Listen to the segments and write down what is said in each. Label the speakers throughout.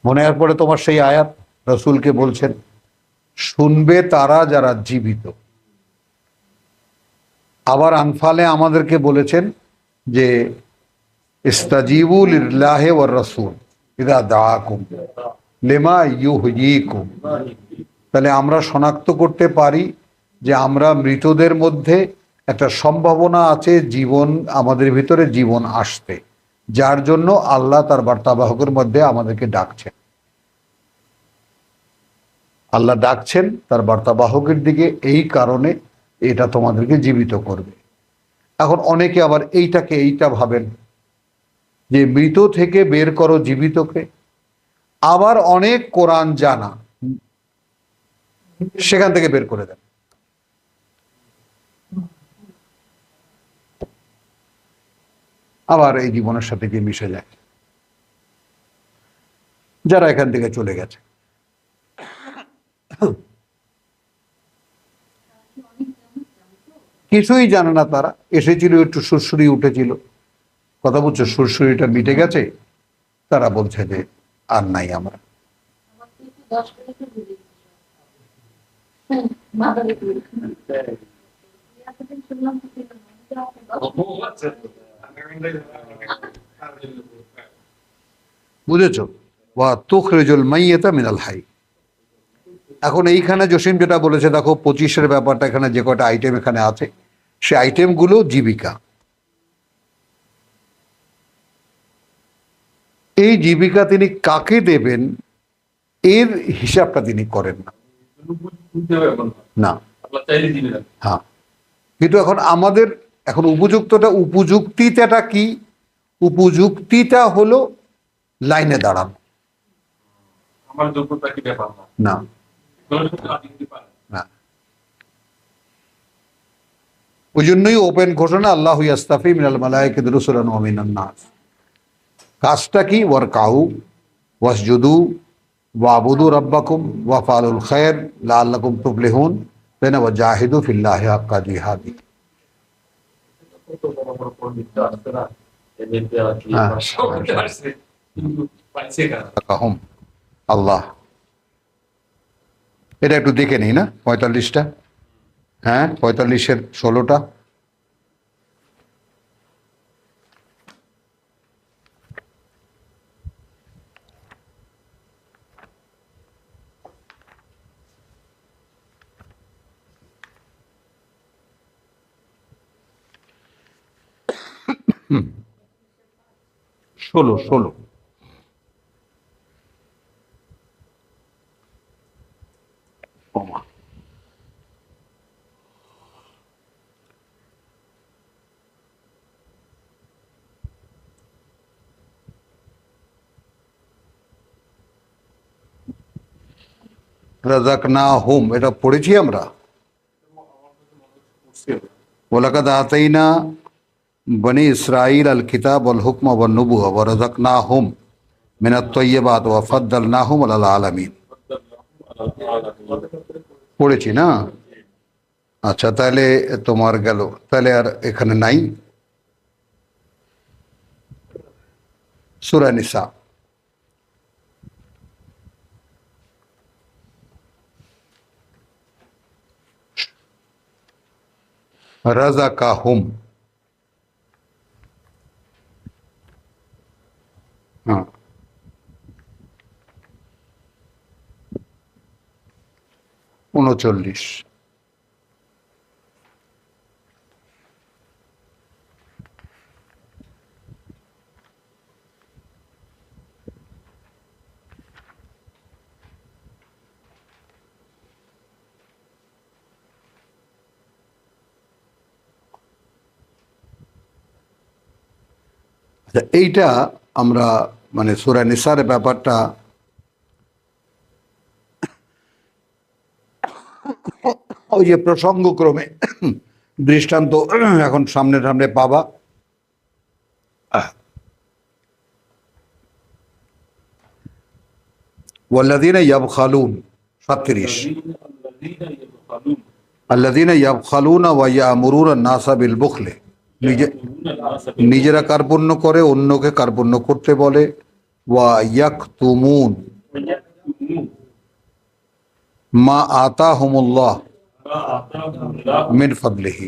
Speaker 1: মনে হওয়ার পরে তোমার সেই আয়াত রসুলকে বলছেন, শুনবে তারা যারা জীবিত। আবার আনফালে আমাদেরকে বলেছেন যে ইস্তাজিবু লিল্লাহি ওয়ার রাসূল ইযা দাআকুম লিমা ইউহয়িকুম। তাহলে আমরা শনাক্ত করতে পারি যে আমরা মৃতদের মধ্যে একটা সম্ভাবনা আছে জীবন, আমাদের ভিতরে জীবন আসতে, যার জন্য আল্লাহ তার বার্তাবাহকের মধ্যে আমাদেরকে ডাকছেন। আল্লাহ ডাকছেন তার বার্তাবাহকের দিকে, এই কারণে এটা তোমাদেরকে জীবিত করবে। এখন অনেকে আবার এইটা ভাবেন যে মৃত থেকে বের করো জীবিতকে। আবার অনেক কোরআন জানা, সেখান থেকে বের করে দেন। আবার এই জীবনের সাথে গিয়ে মিশে যায় যারা এখান থেকে চলে গেছে। কিছুই জানে না তারা, এসেছিল একটু সুরসুরি উঠেছিল, কথা বলছে সুরসুরিটা মিটে গেছে, তারা বলছে যে আর নাই আমরা। বুঝেছ? ওয়া তুখরিজুল মাইয়িতা মিনাল হাই। এখন এইখানে জসিম যেটা বলেছে, দেখো 25-এর ব্যাপারটা, এখানে যে কটা আইটেম এখানে আছে, সে আইটেমগুলো জীবিকা। এই জীবিকা তিনি কাকে দেবেন এর হিসাবটা তিনি করেন না। হ্যাঁ, কিন্তু এখন আমাদের এখন উপযুক্তিটা কি? উপযুক্তিটা হলো লাইনে দাঁড়ানো। না, ওই জন্যই ওপেন ঘোষণা, আল্লাহু ইয়াস্তাফি মিনাল মালায়েকাতি রুসুলান ওয়া মিনান নাস। কাজটা কি? ওয়ারকাউ ওয়াসজুদু ওয়াবুদু রাব্বাকুম ওয়াফআলুল খায়র লাআল্লাকুম তুফলিহুন ওয়া জাহিদু ফিল্লাহি হাক্কা জিহাদি। আল্লাহ, এটা একটু দেখে নিই না 45টা। হ্যাঁ, 45-এর 16টা। ষোলো রাযাকনাহুম, এটা পড়েছি আমরা। ওয়ালাকাদ আতাইনা বনি ইসরাঈল আল কিতাব ওয়াল হুকমা ওয়ান নুবুওয়া ওয়া রাযাকনাহুম মিনাত তাইয়্যিবাত ওয়া ফাদ্দালনাহুম আলাল আলামিন। পড়েছি না? আচ্ছা, তাহলে তোমার গেল, তাহলে আর এখানে নাই। সূরা নিসা, রাযাকাহুম। হ্যাঁ, 39। এইটা আমরা মানে সূরা নিসার ব্যাপারটা ওই যে প্রসঙ্গক্রমে দৃষ্টান্ত এখন সামনে সামনে পাবা। ওয়াল্লাযীনা ইয়াবখালুন 37, আল্লাযীনা ইয়াবখালুনা ওয়া ইয়ামুরুনা আন-নাসা বিল বুখলি, নিজেরা কার্পণ্য করে, অন্যকে কার্পণ্য করতে বলে। ওয়া ইয়াকতুমুন, মা আতাহুমুল্লাহ মিন ফাদলিহি,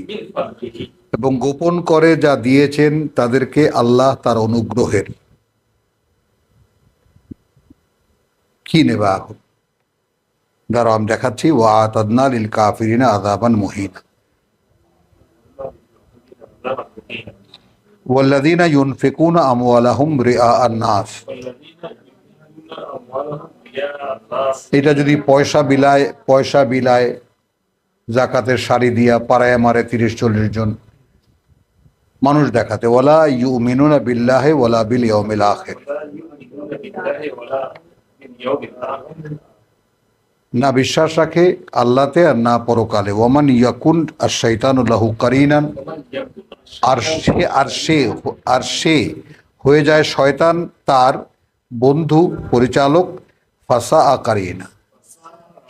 Speaker 1: এবং গোপন করে যা দিয়েছেন তাদেরকে আল্লাহ তার অনুগ্রহের। কি নেবা এখন? দাঁড়াও আমি দেখাচ্ছি। ওয়া আতাদনা লিল কাফিরিনা আযাবান মুহিনা। ওয়াল্লাযীনা ইউনফিকুনা আমওয়ালাহুম রিআআন নাস, এটা যদি পয়সা বিলায় জাকাতের শাড়ি দিয়া পাড়ায় মারে 30-40 জন মানুষ দেখাতে। ওয়ালা ইউমিনুনা বিল্লাহি ওয়ালা বিল ইয়াউমিল আখির, না বিশ্বাস রাখে আল্লাহতে আর না পরকালে। ওয়ামান ইয়াকুন আশ-শাইতানু লাহু কারিনান, আর সে হয়ে যায় শয়তান তার বন্ধু পরিচালক। ফাসা কারিনা,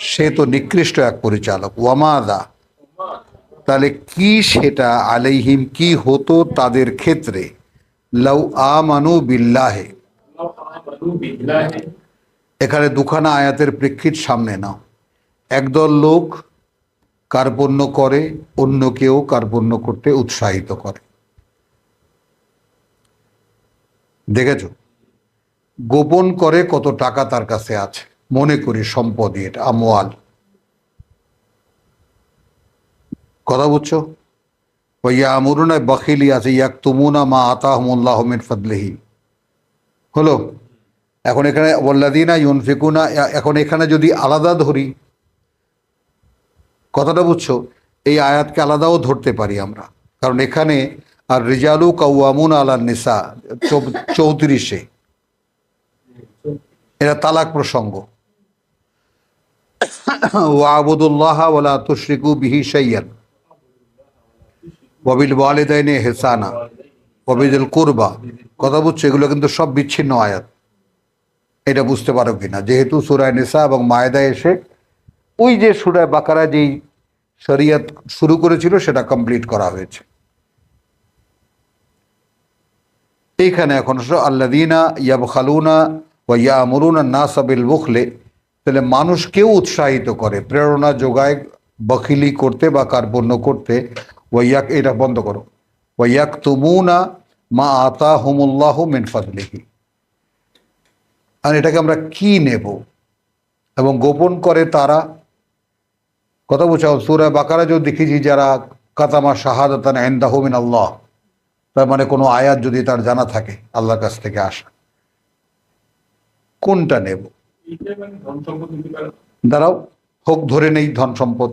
Speaker 1: সে তো নিকৃষ্ট এক পরিচালক। ওয়ামাদা, তাহলে কি সেটা, আলাইহিম কি হতো তাদের ক্ষেত্রে, লাউ আমানু বিল্লাহে। এখানে দুখানা আয়াতের প্রেক্ষিত সামনে নাও। একদল লোক কার্পণ্য করে, অন্যকেও কার্পণ্য করতে উৎসাহিত করে। দেখেছ, গোপন করে কত টাকা তার কাছে আছে, মনে করি সম্পদই এটা, আমওয়াল। কথা বুঝছো? ওয়া আমরুনা বখিলি আছে, ইয়াকতুমুনা মা আতাহুমুল্লাহু মিন ফাদলিহি। হলো। এখন এখানে ওয়াল্লাযীনা ইউনফিকুনা, এখন এখানে যদি আলাদা ধরি, কথাটা বুঝছো? এই আয়াতকে আলাদাও ধরতে পারি আমরা, কারণ এখানে আর রিজালু কাওয়ামুন আলান নিসা 34-এ এটা তালাক প্রসঙ্গ। ওয়াবুদুল্লাহ ওয়ালা তুশরিকু বিহি শাইয়ান ওয়াবিল ওয়ালিদাইনি ইহসানা ওয়াবিযিল কুরবা। কথা বুঝছো? এগুলো কিন্তু সব বিচ্ছিন্ন আয়াত। এটা বুঝতে পারো কিনা? যেহেতু সূরা নিসা এবং মায়েদা এসে ওই যে সূরা বাকারা যেই শরিয়ত শুরু করেছিল সেটা কমপ্লিট করা হয়েছে। এইখানে এখন আল্লাযীনা ইয়াবখালুনা ওয়া ইয়ামুরুনা আন-নাসা বিল বুখলি, তাহলে মানুষকেও উৎসাহিত করে, প্রেরণা যোগায় বখিলি করতে বা কার্পণ্য করতে। ওয়াইয়াক, এটা বন্ধ করো। ওয়ায়াকতুমুনা মা আতাহুমুল্লাহু মিন ফাদলিহি, আর এটাকে আমরা কি নেব? এবং গোপন করে তারা। কথা বুঝাও? সূরা বাকারা যদি দেখেছি যারা কাতামা শাহাদাতান ইনদাহু মিন আল্লাহ, তার মানে কোনো আয়াত যদি তার জানা থাকে আল্লাহর কাছ থেকে আসা, কোনটা নেব? দাঁড়াও, হোক ধরে নেই ধন সম্পদ।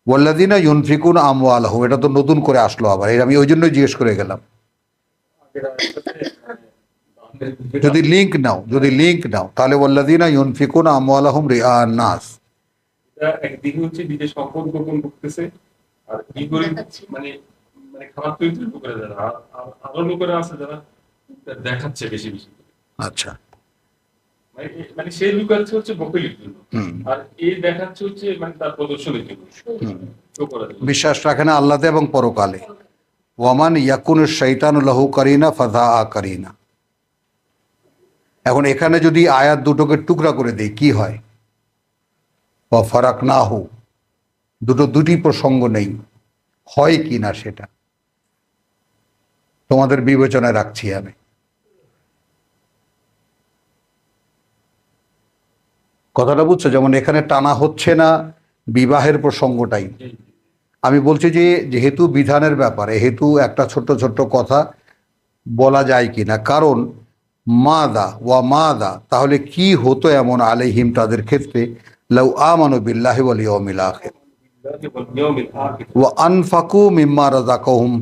Speaker 1: ওয়াল্লাযীনা ইউনফিকুনা আমওয়ালাহুম, এটা তো নতুন করে আসলো আবার, এটা আমি ওই জন্যই জিজ্ঞেস করে গেলাম। যদি লিঙ্ক নাও তাহলে ওয়াল্লাযীনা ইউনফিকুনা আমওয়ালাহুম রিআআন নাস,
Speaker 2: এটা একদিকে হচ্ছে নিজের সম্পদ গোপন করতেছে, আর বিপরীত মানে মানে খারাপ চরিত্রের লোকেরা যারা, আরো লোকেরা আছে যারা দেখাচ্ছে বেশি বেশি।
Speaker 1: আচ্ছা,
Speaker 2: মানে সেই লুকাচ্ছে হচ্ছে বকিলির জন্য, আর এই দেখাচ্ছে হচ্ছে মানে তার প্রদর্শনের জন্য।
Speaker 1: বিশ্বাস রাখে না আল্লাহতে এবং পরকালে। ওয়ামান ইয়াকুনু শাইতানু লাহু কারিনা ফাযাআ কারিনা। এখন এখানে যদি আয়াত দুটোকে টুকরা করে দেই কি হয়? ওয়া ফারাকনাহু, দুটি প্রসঙ্গ নেই, হয় কি না সেটা তোমাদের বিবেচনায় রাখছি আমি। কথাটা বুঝছো? যেমন এখানে টানা হচ্ছে না বিবাহের প্রসঙ্গটাই। আমি বলছি যে যেহেতু বিধানের ব্যাপারে, হেতু একটা ছোট্ট ছোট্ট কথা বলা যায় কি না, কারণ মাদা, তাহলে কি হতো এমন আলাইহিম তাদের ক্ষেত্রে, লাউ আমানু বিল্লাহি ওয়াল ইয়াউমিল আখির ওয়া আনফাকু মিম্মা রাযাকাহুম।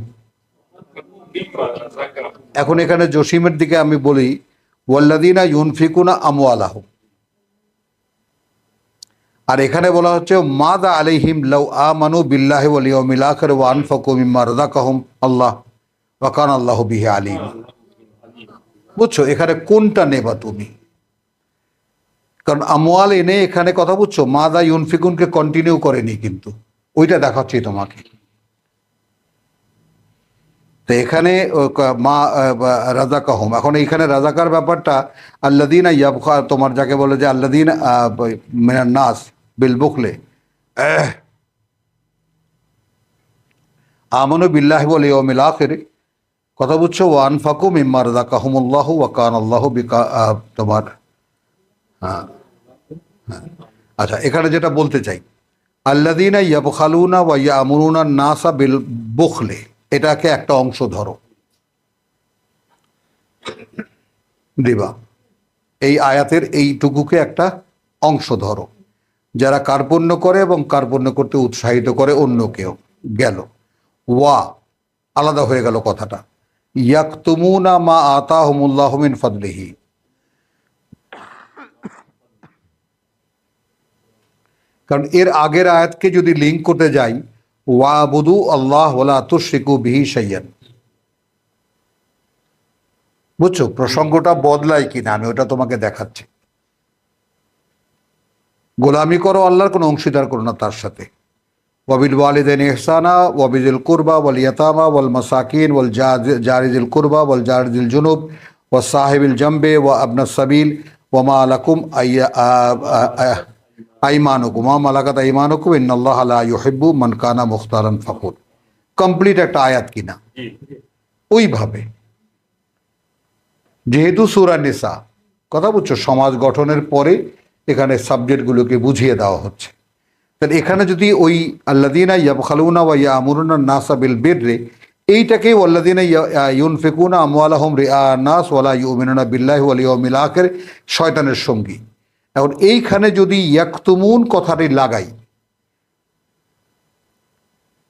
Speaker 1: এখন এখানে জসিমের দিকে আমি বলি, ওয়াল্লাযীনা ইউনফিকুনা আমওয়ালাহুম, আর এখানে বলা হচ্ছে মাদা আলাইহিম লাউ আমানু বিল্লাহি ওয়াল ইয়াউমিল আখির ওয়া আনফাকু মিম্মা রাযাকাহুম আল্লাহ ওয়া কানা আল্লাহু বিহি আলিম। বুঝছো এখানে কোনটা নেবা তুমি? কারণ আমওয়াল এনে এখানে কথা বুঝছো, মাদা ইউনফিকুনকে কন্টিনিউ করেনি, কিন্তু ওইটা দেখাচ্ছি তোমাকে। তো এখানে মা রাজাকাহুম, এখন এইখানে রাজাকার ব্যাপারটা আল্লাদিনা ইয়াবখা, তোমার যাকে বলে যে আল্লাদিনা মিনান নাস বিল বুখলে আমানু বিল্লাহি ওয়াল ইয়াউমিল আখির, কথা বুঝছো, ওয়া আনফাকু মিম্মা রাযাকাহুমুল্লাহু ওয়া কানা আল্লাহু বিকা তোমার হ্যাঁ হ্যাঁ। আচ্ছা, এখানে যেটা বলতে চাই, আল্লাযীনা ইয়াবখালুনা ওয়া ইয়ামুরুনা নাসা বিল বুখলে, এটাকে একটা অংশ ধরো দিবা, এই আয়াতের এইটুকুকে একটা অংশ ধরো, যারা কার্পণ্য করে এবং কার্পণ্য করতে উৎসাহিত করে অন্যকেও, গেল ওয়া, আলাদা হয়ে গেল কথাটা, ইয়াকতুমুনা মা আতাহুমুল্লাহু মিন ফাদলিহি, কারণ এর আগের আয়াতকে যদি লিঙ্ক করতে যাই, ওয়াবুদু আল্লাহ ওয়ালা তুশরিকু বিহি শাইয়ান, বুঝছো প্রসঙ্গটা বদলায় কিনা, আমি ওটা তোমাকে দেখাচ্ছি। গোলামি করো আল্লাহর, কোনো অংশীদার করো না তার সাথে। ওয়াবিল ওয়ালিদাইনি ইহসানা ওয়াবিজিল কুরবা ওয়াল ইয়াতামা ওয়াল মাসাকিন ওয়াল জারিজিল কুরবা ওয়াল জারিজিল জুনুব ওয়া সাহিবিল জামবে ওয়া আবনাস সাবিল ওয়া মা লাকুম আইমানুকুম ওয়া মালাকাত আইমানুকুম ইন্নাল্লাহা লা ইউহিব্বু মান কানা মুখতারান ফাখুর। কমপ্লিট একটা আয়াত কিনা। ওইভাবে যেহেতু সূরা নিসা, কথা বুঝছো, সমাজ গঠনের পরে এখানে সাবজেক্টগুলোকে বুঝিয়ে দেওয়া হচ্ছে। তাহলে এখানে যদি ওই আল্লাযীনা ইয়াবখালুনা ওয়া ইয়ামুরুনা নাসা বিল বিররি, এইটাকেই ওয়াল্লাযীনা ইউনফিকুনা আমওয়ালাহুম রিআ নাস ওয়া লা ইউমিনুনা বিল্লাহি ওয়াল ইয়াউমিল আখির শয়তানের সঙ্গী। এখন এইখানে যদি ইয়াকতুমুন কথাটি লাগাই,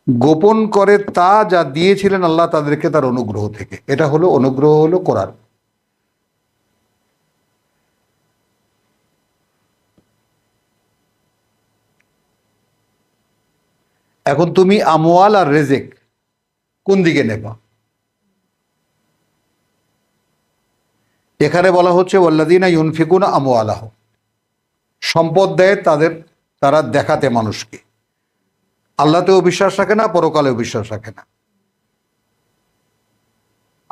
Speaker 1: গোপন করে তা যা দিয়েছিলেন আল্লাহ তাদেরকে তার অনুগ্রহ থেকে, এটা হলো অনুগ্রহ, হলো কোরআন। এখন তুমি আমওয়াল আর রেজেক কোন দিকে নেবা? এখানে বলা হচ্ছে ওয়াল্লাযীনা ইউনফিকুনা আমওয়ালাহ, সম্পদ দেয় তাদের, তারা দেখাতে মানুষকে, আল্লাহতেও বিশ্বাস রাখে না, পরকালেও বিশ্বাস রাখে না।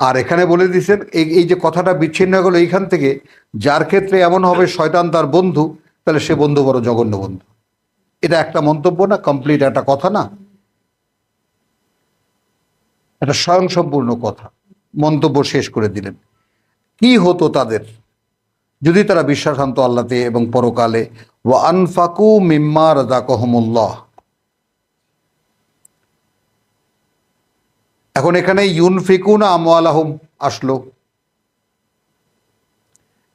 Speaker 1: আর এখানে বলে দিয়েছেন এই যে কথাটা বিচ্ছিন্ন হয়ে গেল এইখান থেকে, যার ক্ষেত্রে এমন হবে শয়তান তার বন্ধু, তাহলে সে বন্ধু বড় জঘন্য বন্ধু। এটা একটা মন্তব্য না, কমপ্লিট একটা কথা না, একটা স্বয়ংসম্পূর্ণ কথা, মন্তব্য শেষ করে দিলেন। কি হতো তাদের যদি তারা বিশ্বাস আনতো আল্লাহতে এবং পরকালে? ওয়া আনফাকু মিম্মা রাযাকাহুমুল্লাহ। এখন এখানে ইউনফিকুনা আমওয়ালাহুম আসলো,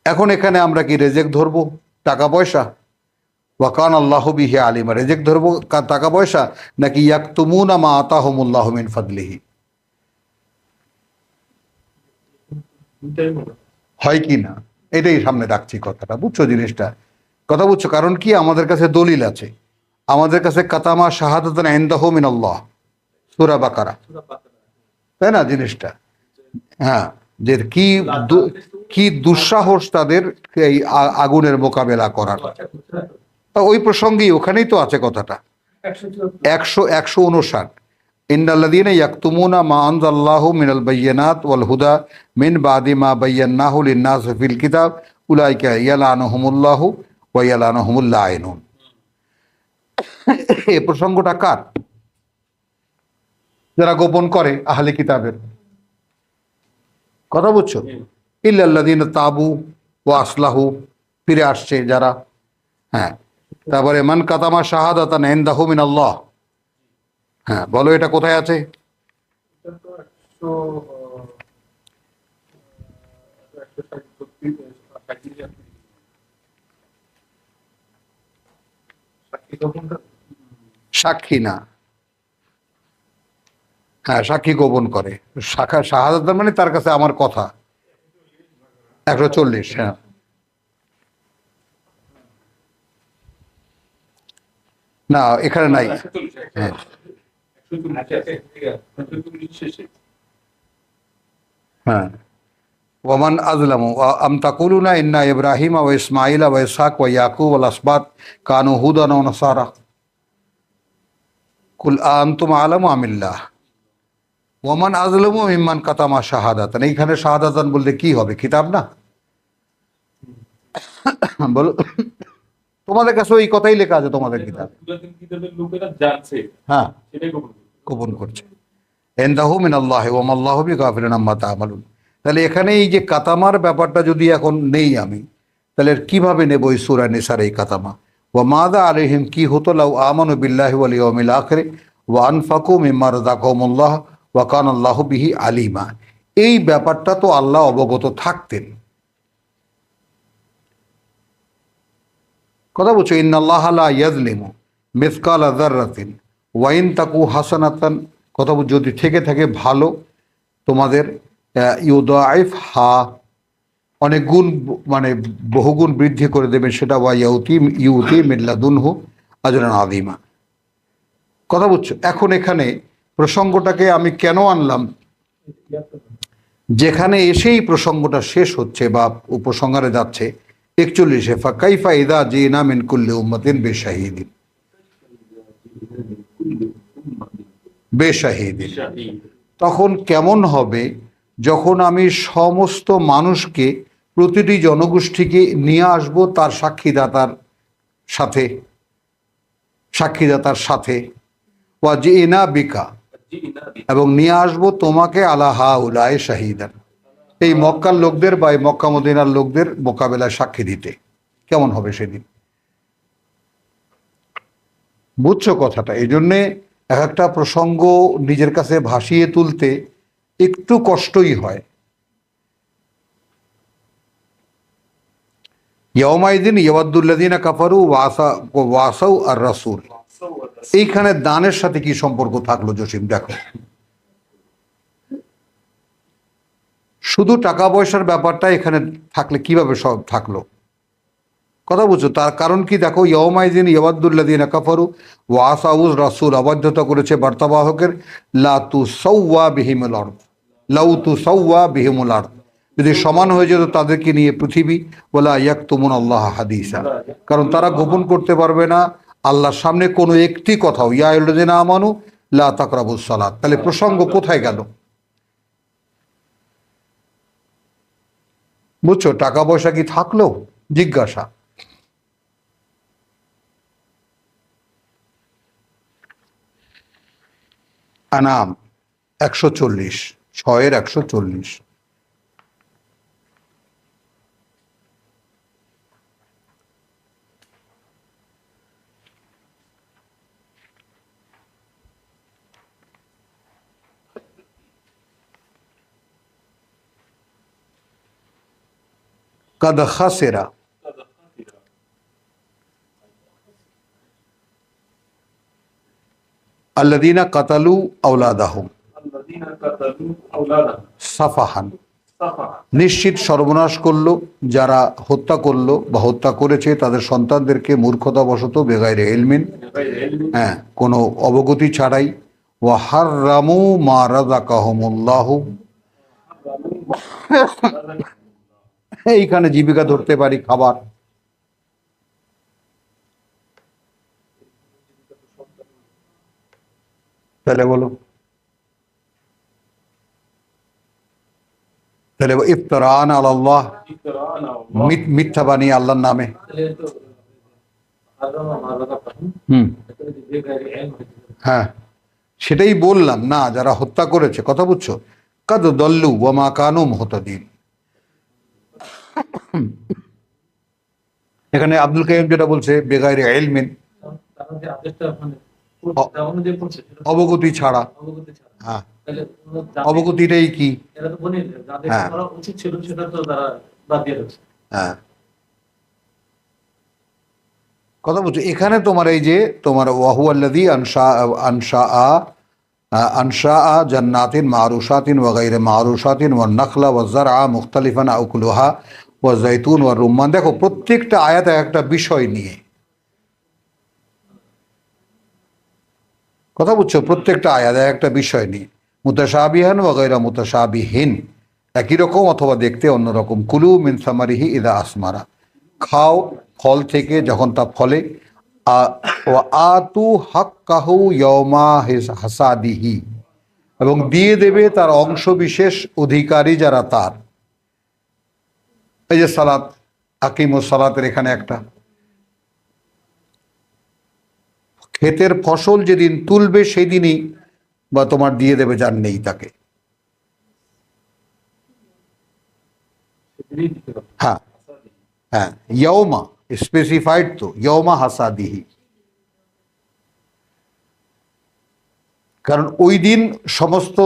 Speaker 1: এখন এখানে আমরা কি রেজেক ধরবো, টাকা পয়সা? ওয়া কানা আল্লাহু বিহি আলিমা, রেজেক ধরবো টাকা পয়সা, নাকি ইয়াকতুমুনা মা আতাহুমুল্লাহু মিন ফাদলিহি? হয় কি না, এটাই সামনে রাখছি কথাটা, বুঝছো জিনিসটা, কথা বুঝছো? কারণ কি, আমাদের কাছে দলিল আছে, আমাদের কাছে কাতামা শাহাদাতান ইনদাহু মিনাল্লাহ, সূরা বাকারা, তাই না জিনিসটা? হ্যাঁ, যে কি দুঃসাহস তাদের এই আগুনের মোকাবেলা করার। ওই প্রসঙ্গেই ওখানেই তো আছে কথাটা, 159 ইন্নাল্লাযীনা ইয়াকতুমুনা মা আনজালাল্লাহু মিনাল বায়্যিনাত ওয়াল হুদা মিন বাদি মা বায়্যানাহু লিন-নাস ফিল কিতাব উলাইকা ইয়ালানুহুমুল্লাহু ওয়া ইয়ালানুহুমুল লাঈনুন। এই প্রসঙ্গটা কার? যারা গোপন করে আহলে কিতাবের, কথা বুঝছো? ইল্লাল্লাযীনা তাবু ওয়া আসলাহু, ফিরে আসছে যারা। হ্যাঁ, তারপরে মান কাতামা শাহাদাতান ইনদাহু মিনাল্লাহ। হ্যাঁ, বলো এটা কোথায় আছে? সাক্ষী না, হ্যাঁ সাক্ষী গোপন করে, শাহাদাত মানে তার কাছে আমার কথা। 140, হ্যাঁ না এখানে নাই। হ্যাঁ হ্যাঁ, ওয়ামান আযলামু আম তাকুলুনা ইন্না ইব্রাহিমা ওয়া ইসমাঈলা ওয়া ইসহাক ওয়া ইয়াকুব ওয়াল আসবাত কানু হুদান ওয়া নাসারা কুল আনতুম আ'লামু আমিল্লাহ। ওমান আজলমু মিম্মান কাতামা শাহাদাতান, এইখানে শাহাদাতান বলতে কি হবে, কিতাব না? বলো, তোমাদের কাছে ওই কথাই লেখা আছে তোমাদের কিতাব।
Speaker 2: পুরাতন কিতাবের লোকেরা জানছে,
Speaker 1: হ্যাঁ,
Speaker 2: সেটাই গোপন করছে।
Speaker 1: গোপন করছে। ইনদাহু মিনাল্লাহি ওয়া মাল্লাহু বিগাফিলিন আম্মা তা'মালুন। তাহলে এখানে এই যে কাতামার ব্যাপারটা যদি এখন নেই আমি, তাহলে কিভাবে নেব এই সূরা নিসার এই কাতামা? ওয়া মাযা আলাইহিম, কি হতো, লাউ আমানু বিল্লাহি ওয়াল ইয়াউমিল আখির ওয়া আনফাকু মিম্মা রাযাকাহুমুল্লাহ ওয়া কানাল্লাহু বিহি আলিমা। এই ব্যাপারটা তো আল্লাহ অবগত থাকতেন। কথা বলছো, ইন্নাল্লাহা লা ইয়াজলিমু মিসকালা যাররাতিন ওয়া ইন তাকু হাসানাতান, কথা বলছো যদি থেকে থাকে ভালো তোমাদের, ইউদাইফ হা, অনেক গুণ, মানে বহুগুণ বৃদ্ধি করে দেবেন সেটা, ওয়া ইউতি মিন লাদুনহু আজরান আযীমা। কথা বলছো, এখন এখানে প্রসঙ্গটাকে আমি কেন আনলাম, যেখানে এসেই প্রসঙ্গটা শেষ হচ্ছে বা উপসংহারে যাচ্ছে 41-এ, ফাকাইফা ইযা জিনা মিন কুল্লি উম্মাতিন বিশাহিদিন, বেশাহিদিন, তখন কেমন হবে যখন আমি সমস্ত মানুষকে, প্রতিটি জনগোষ্ঠীকে নিয়ে আসব তার সাক্ষীদাতার সাথে ওয়া জিনা বিকা, এবং নিয়ে আসব তোমাকে আলা হাউলাই শাহিদান, এই মক্কার লোকদের বা এই মক্কা মদিনার লোকদের মোকাবেলায় সাক্ষী দিতে। কেমন হবে সেদিন? বুঝছো কথাটা? এই জন্যে এক একটা প্রসঙ্গ নিজের কাছে ভাসিয়ে তুলতে একটু কষ্টই হয়। ইয়াউমাইদিন ইয়াওয়াদ্দুল্লাযিনা কাফারু ওয়াসাউ আর রাসূল, এইখানে দানের সাথে কি সম্পর্ক থাকলো জসিম? দেখো, শুধু টাকা পয়সার ব্যাপারটা এখানে থাকলে কিভাবে সব থাকলো? কথা বুঝছো, তার কারণ কি? দেখো, ইয়াউমাইদিন ইয়াওয়াদ্দুল্লাযিনা কাফারু ওয়াসাউর রাসূল, অবাধ্যতা করেছে বার্তাবাহকের, লা তুসাওয়া বিহিমুল আরদ, লাউ তুসাওয়া বিহিমুল আরদ, যদি সমান হয়ে যেত তাদেরকে নিয়ে পৃথিবী, ওয়ালা ইয়াকতুমুন আল্লাহ হাদিসা, কারণ তারা গোপন করতে পারবে না আল্লাহর সামনে কোনো একটি কথাও। ইয়া আইয়ুহাল্লাযিনা আমানু লা তাকরাবুস সালাত, তাহলে প্রসঙ্গ কোথায় গেল? বুঝছো, টাকা পয়সা কি থাকলো? জিজ্ঞাসা। আনাম 140, 6-140। কাদ খাসিরা আল্লাযীনা কাতালু আওলাদাহুম সাফাহান, নিশ্চিত সর্বনাশ করলো যারা হত্যা করলো বা হত্যা করেছে তাদের সন্তানদেরকে মূর্খতাবশত, বেগাইরে ইলমিন, হ্যাঁ, কোনো অবগতি ছাড়াই। ওয়া হাররামু মা রাযাকাহুমুল্লাহু, এইখানে জীবিকা ধরতে পারি, খাবার। তাহলে বলো, তাহলে ইফতারান আলাল্লাহ, মিথ্যা বানিয়ে আল্লাহর নামে। হ্যাঁ, সেটাই বললাম না, যারা হত্যা করেছে, কথা বুঝছো, কাদ দল্লু ওয়া মা কানু মুহতাদিন। এখানে আব্দুল কাইয়্যিম যেটা বলছে, বেগাইরে ইলমিন, অবগতি ছাড়া। হ্যাঁ, অবগতিটাই কি? হ্যাঁ, হ্যাঁ, কথা বলছো, এখানে তোমার এই যে তোমার ওয়াহুয়াল্লাযী আনশা জান্নাতিন মারুশাতিন ওয়া গায়রে মারুশাতিন ওয়ান নাখলা ওয়াজ যারআ মুখতালিফান আকুলুহা ওয়া যাইতুন ওয়া রুম্মান। দেখো, প্রত্যেকটা আয়াত একটা বিষয় নিয়ে, কথা বুঝছো, প্রত্যেকটা আয়াত একটা বিষয় নিয়ে, মুতাশাবিহান ওয়া গায়রা মুতাশাবিহিন, একই রকম অথবা দেখতে অন্যরকম। কুলু মিন সামারিহি ইদা আসমারা, খাও ফল থেকে যখন তা ফলে, ওয়া আতু হাক্কাহু ইয়াওমা হাসাদিহি, এবং দিয়ে দেবে তার অংশ বিশেষ অধিকারী যারা তার। এই যে সালাত, আকিমুস সালাতের এখানে একটা ক্ষেতের ফসল যেদিন তুলবে সেই দিনই বা তোমার দিয়ে দেবে যার নেই তাকে। হ্যাঁ হ্যাঁ, ইয়ৌমা স্পেসিফাইড তো, ইয়ৌমা হাসাদিহি, কারণ ওই দিন সমস্ত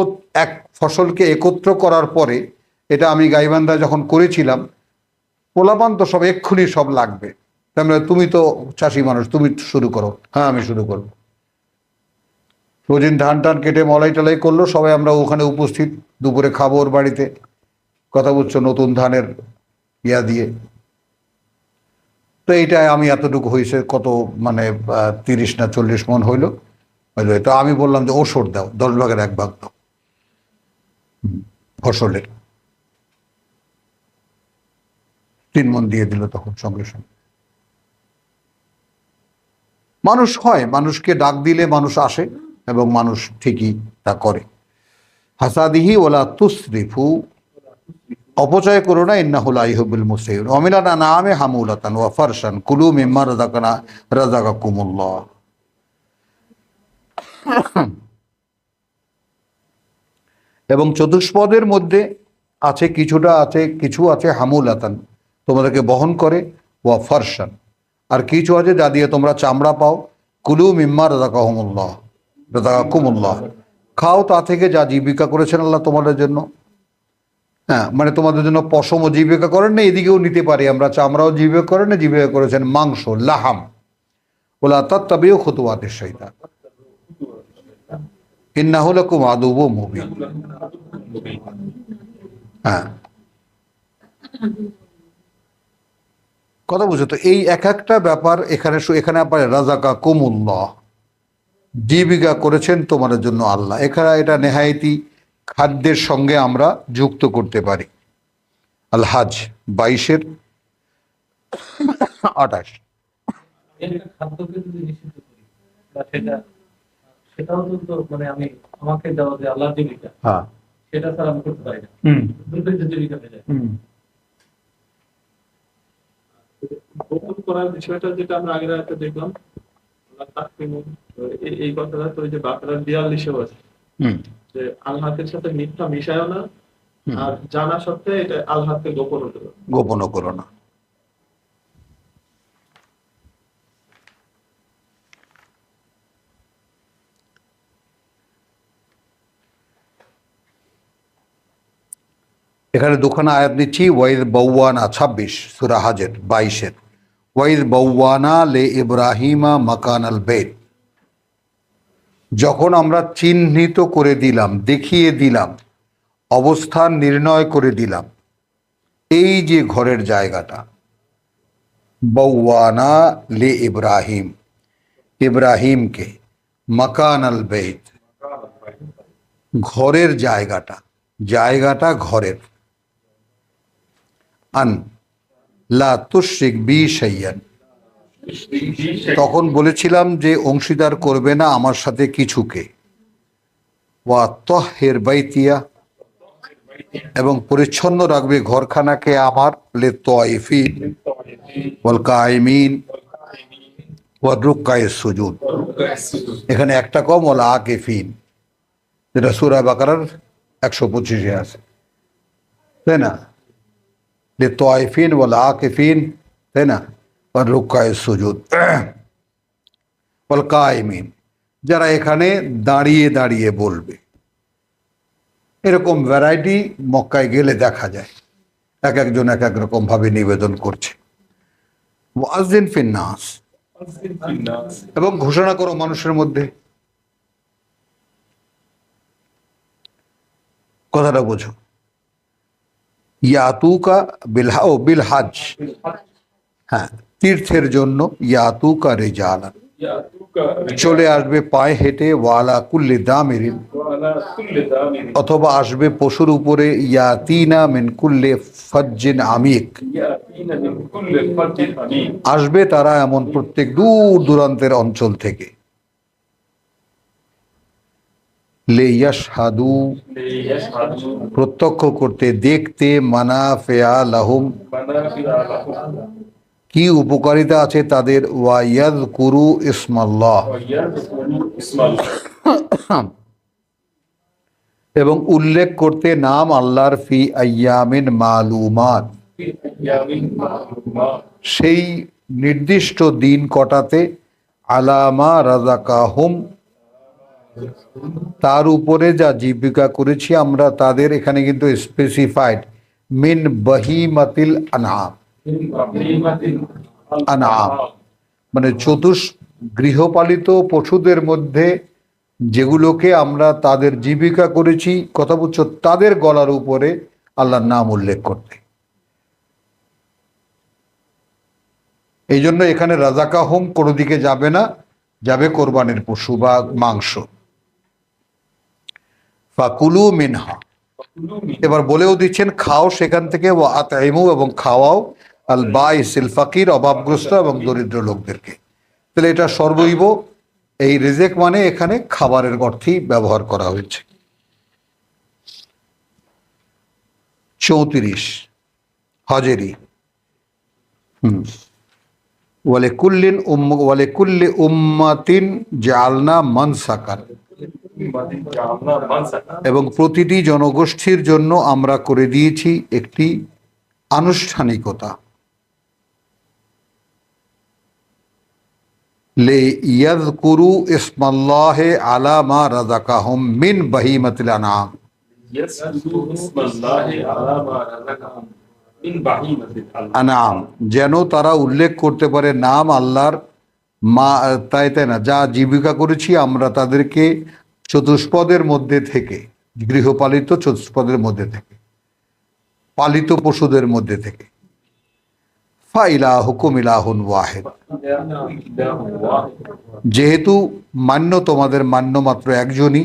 Speaker 1: এক ফসলকে একত্র করার পরে, এটা আমি গাইবান্ধা যখন করেছিলাম, পোলাপান তো সব এক্ষুনি সব লাগবে, তাহলে তুমি তো চাষি মানুষ, তুমি শুরু করো। হ্যাঁ আমি শুরু করবো। রোজিন ধান টান কেটে মলাই টলাই করলো, সবাই আমরা ওখানে উপস্থিত, দুপুরে খাবো ওর বাড়িতে, কথা বলছো নতুন ধানের ইয়া দিয়ে। তো এইটাই আমি এতটুকু হয়েছে, কত মানে 30 না 40 মন হইলো। তো আমি বললাম যে ওষুধ দাও, 10 ভাগের 1 ভাগ দাও ফসলের। 3 মন দিয়ে দিল তখন সঙ্গে সঙ্গে। মানুষ হয়, মানুষকে ডাক দিলে মানুষ আসে এবং মানুষ ঠিকই তা করে। হাসাদিহি ওলা তুসরিফু, অপচয় করো না, ইন্নাহু লা ইউহিব্বুল মুসরিফিন। ওয়ামিলানা নাআমে হামুলাতান ওয়া ফারশান কুলু মিম্মা রাযাকাকুমুল্লাহ। এবং চতুষ্পদের মধ্যে আছে কিছুটা, আছে কিছু আছে হামুলাতান, তোমাদেরকে বহন করে, ওয়া ফারশান, আর কিছু আছে যা দিয়ে তোমরা চামড়া পাও। কুলু মিম্মা রাযাকাকুমুল্লাহ, খাও তা থেকে যা জীবিকা করেছেন আল্লাহ তোমাদের জন্য। হ্যাঁ, মানে তোমাদের জন্য পশমও জীবিকা করেন না, এদিকেও নিতে পারি আমরা, চামড়াও জীবিকা করেন না, জীবিকা করেছেন মাংস, লাহাম। ওলা তাত্তাবিউ খুতুওয়াতিশ শাইতান ইন্নাহু লাকুম আদুউম মুবিন। হ্যাঁ, কথা বুঝো তো, এই এক একটা ব্যাপার এখানে এখানে আপনার রাযাকাকুমুল্লাহ, জীবিকা করেছেন তোমাদের জন্য আল্লাহ। এখানে এটা নেহায়েতি খাদ্যের সঙ্গে আমরা যুক্ত করতে পারি। আল হাজ 22-এর 28।
Speaker 3: খাদ্যকে যদি নিষিদ্ধ করি বা সেটাও তো মানে আমি আমাকে দেওয়া যে আল্লাহর জীবিকা,
Speaker 1: হ্যাঁ,
Speaker 3: সেটা স্যার আমি করতে পারি না, দুর্ভিক্ষ জীবিকা হয়ে যায়।
Speaker 2: গোপন করার বিষয়টা যেটা আমরা আগের রাতে দেখলাম, এই কথাটা তো ওই যে বাকরা 42-এও আছে যে আল্লাহের সাথে মিথ্যা মিশায়ও না, আর জানা সত্ত্বে এটা আল্লাহকে গোপন হতে পারে,
Speaker 1: গোপনও করো না। এখানে দুখানা আয়াত নিচ্ছি। ওয়াইদ বৌওয়ানা 26 সূরা হাজের 22-এর, ওয়াইদ বৌওয়ানা লে ইব্রাহিমা মাকান আল বেত, যখন আমরা চিহ্নিত করে দিলাম, দেখিয়ে দিলাম, অবস্থান নির্ণয় করে দিলাম এই যে ঘরের জায়গাটা। বৌওয়ানা লে ইব্রাহিম, ইব্রাহিমকে, মাকান আল বেত, ঘরের জায়গাটা, জায়গাটা ঘরের। আন লা তুশরিক বি শাইয়ান, তখন বলেছিলাম যে অংশীদার করবে না আমার সাথে কিছুকে। ওয়া তাহহির বাইতিয়া, এবং পরিচ্ছন্ন রাখবে ঘরখানাকে আমার, লে তাইফিন ওয়াল কাইমিন ওয়া রুকআইস সুজুদ। এখানে একটা কম, ওয়াল আকিফিন, যেটা সূরা বাকারার 125-এ আছে, তাই না? লে তাইফিন ওয়াল আকিফিন, তাই না? ওয়া রুকআইস সুজুদ ওয়াল কাইমিন, যারা এখানে দাঁড়িয়ে দাঁড়িয়ে বলবে। এরকম ভ্যারাইটি মক্কায় গেলে দেখা যায়, এক একজন এক এক রকম ভাবে নিবেদন করছে। ওয়াজিন ফিন নাস, এবং ঘোষণা করো মানুষের মধ্যে। কথাটা বোঝো। ইয়াতুকা বিল হাজ, হ্যাঁ, তীর্থের জন্য ইয়াতুকা রিজালান, চলে আসবে পায়ে হেঁটে, ওয়ালা কুল্লি দামিরিন, অথবা আসবে পশুর উপরে, ইয়াতিনা মিন কুল্লি ফাজ্জিন আমিক, আসবে তারা এমন প্রত্যেক দূর দূরান্তের অঞ্চল থেকে। লিয়াশহাদু,
Speaker 2: লিয়াশহাদু
Speaker 1: প্রত্যক্ষ করতে, দেখতে, মানাফিআ লাহুম,
Speaker 2: মানাফিআ লাহুম
Speaker 1: কি উপকারিতা আছে তাদের, ওয়া ইয়াযকুরু ইসমাল্লাহ,
Speaker 2: ওয়া ইয়াযকুরু ইসমাল্লাহ
Speaker 1: এবং উল্লেখ করতে নাম আল্লাহর, ফি আইয়ামিন মালুমাত,
Speaker 2: ফি আইয়ামিন মা'লুমাত
Speaker 1: সেই নির্দিষ্ট দিন কটাতে, আলামা রাযাকাহুম, তার উপরে যা জীবিকা করেছি আমরা তাদের, এখানে কিন্তু স্পেসিফাইড, মিন বাহিমাতিল আনআম,
Speaker 2: মিন বাহিমাতিল
Speaker 1: আনআম মানে গৃহপালিত পশুদের মধ্যে যেগুলোকে আমরা তাদের জীবিকা করেছি, কথা বুঝছো, তাদের গলার উপরে আল্লাহর নাম উল্লেখ করতে। এই জন্য এখানে রাযাকাহুম কোনো দিকে যাবে না, যাবে কোরবানির পশু বা মাংস। ফাকুলু মিনহা,
Speaker 2: ফাকুলু মিন
Speaker 1: এবার বলেও দিচ্ছেন খাও সেখান থেকে, ওয়া আতইমু, এবং খাওয়াও, আল বাইসিল ফাকির, অভাবগ্রস্ত এবং দরিদ্র লোকদেরকে। তাহলে এটা সর্বৈব, এই রিজেক মানে এখানে খাবারের অর্থেই ব্যবহার করা হয়েছে। 34 হজেরি, ওয়ালিকুল্লি উম্মাতিন জাআলনা মানসাকান,
Speaker 2: উম্মাতিন জাআলনা মানসাকা
Speaker 1: এবং প্রতিটি জনগোষ্ঠীর জন্য আমরা করে দিয়েছি একটি আনুষ্ঠানিকতা, লিয়াযকুরু ইসমাল্লাহি আলা মা রাযাকাহুম মিন বাহিমাতিল আনআম,
Speaker 2: ইয়াসকুরু ইসমাল্লাহি আলা মা রাযাকাহুম মিন বাহিমাতিল
Speaker 1: আনআম, যেন তারা উল্লেখ করতে পারে নাম আল্লাহর, মা তাই না, যা জীবিকা করেছি আমরা তাদেরকে চতুষ্পদের মধ্যে থেকে, গৃহপালিত চতুষ্পদের মধ্যে থেকে, পালিত পশুদের মধ্যে থেকে। ফা ইলাহুকুম ইলাহুন ওয়াহিদ, যেহেতু মান্য তোমাদের মান্য মাত্র একজনই,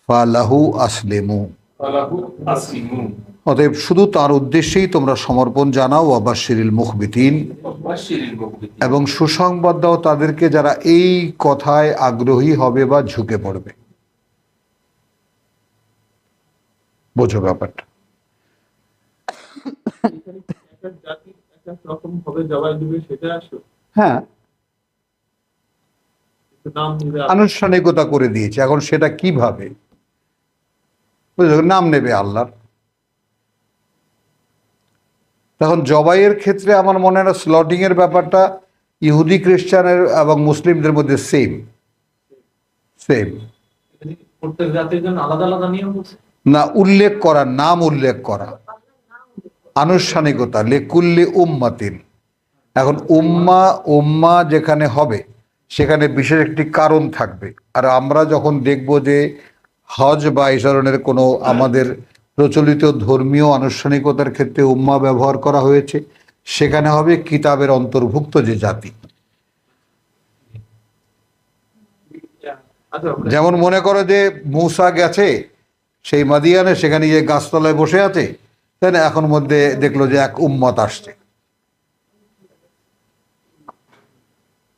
Speaker 1: ফালাহু আসলিমু,
Speaker 2: ফালাহু আসলিমু
Speaker 1: অতএব শুধু তার উদ্দেশ্যেই তোমরা সমর্পণ জানাও, ওয়াবাশশিরিল মুখবিতিন,
Speaker 2: ওয়াবাশশিরিল মুখবিতিন
Speaker 1: এবং সুসংবাদ দাও তাদেরকে যারা এই কথায় আগ্রহী হবে বা ঝুঁকে পড়বে। বোঝো ব্যাপারটা।
Speaker 4: একটা জাতি একটা রকম ভাবে জবাই দিবে সেটা আসো
Speaker 1: হ্যাঁ,
Speaker 4: নাম নিবে
Speaker 1: আনুষ্ঠানিকতা করে দিয়েছে, এখন সেটা কিভাবে, বুঝলো, নাম নেবে আল্লাহর। তখন জবাইয়ের ক্ষেত্রে আমার মনে হয় স্লটিং এর ব্যাপারটা ইহুদি খ্রিস্টানের এবং মুসলিমদের মধ্যে সেম।
Speaker 3: প্রত্যেক জাতির জন্য আলাদা আলাদা নিয়ম আছে।
Speaker 1: না, উল্লেখ করা, নাম উল্লেখ করা, আনুষ্ঠানিকতা, লিকুল্লি উম্মাতিন। এখন উম্মা যেখানে হবে সেখানে বিশেষ একটি কারণ থাকবে। আর আমরা যখন দেখব যে হজ বা এই ধরনের কোনো আমাদের প্রচলিত ধর্মীয় আনুষ্ঠানিকতার ক্ষেত্রে উম্মা ব্যবহার করা হয়েছে, সেখানে হবে কিতাবের অন্তর্ভুক্ত যে জাতি।
Speaker 4: আচ্ছা
Speaker 1: যেমন মনে করো যে মূসা গেছে সেই মাদিয়ানে, সেখানে গিয়ে গাছতলায় বসে আছে, তাই না, এখন মধ্যে দেখলো যে এক উম্মত আসছে,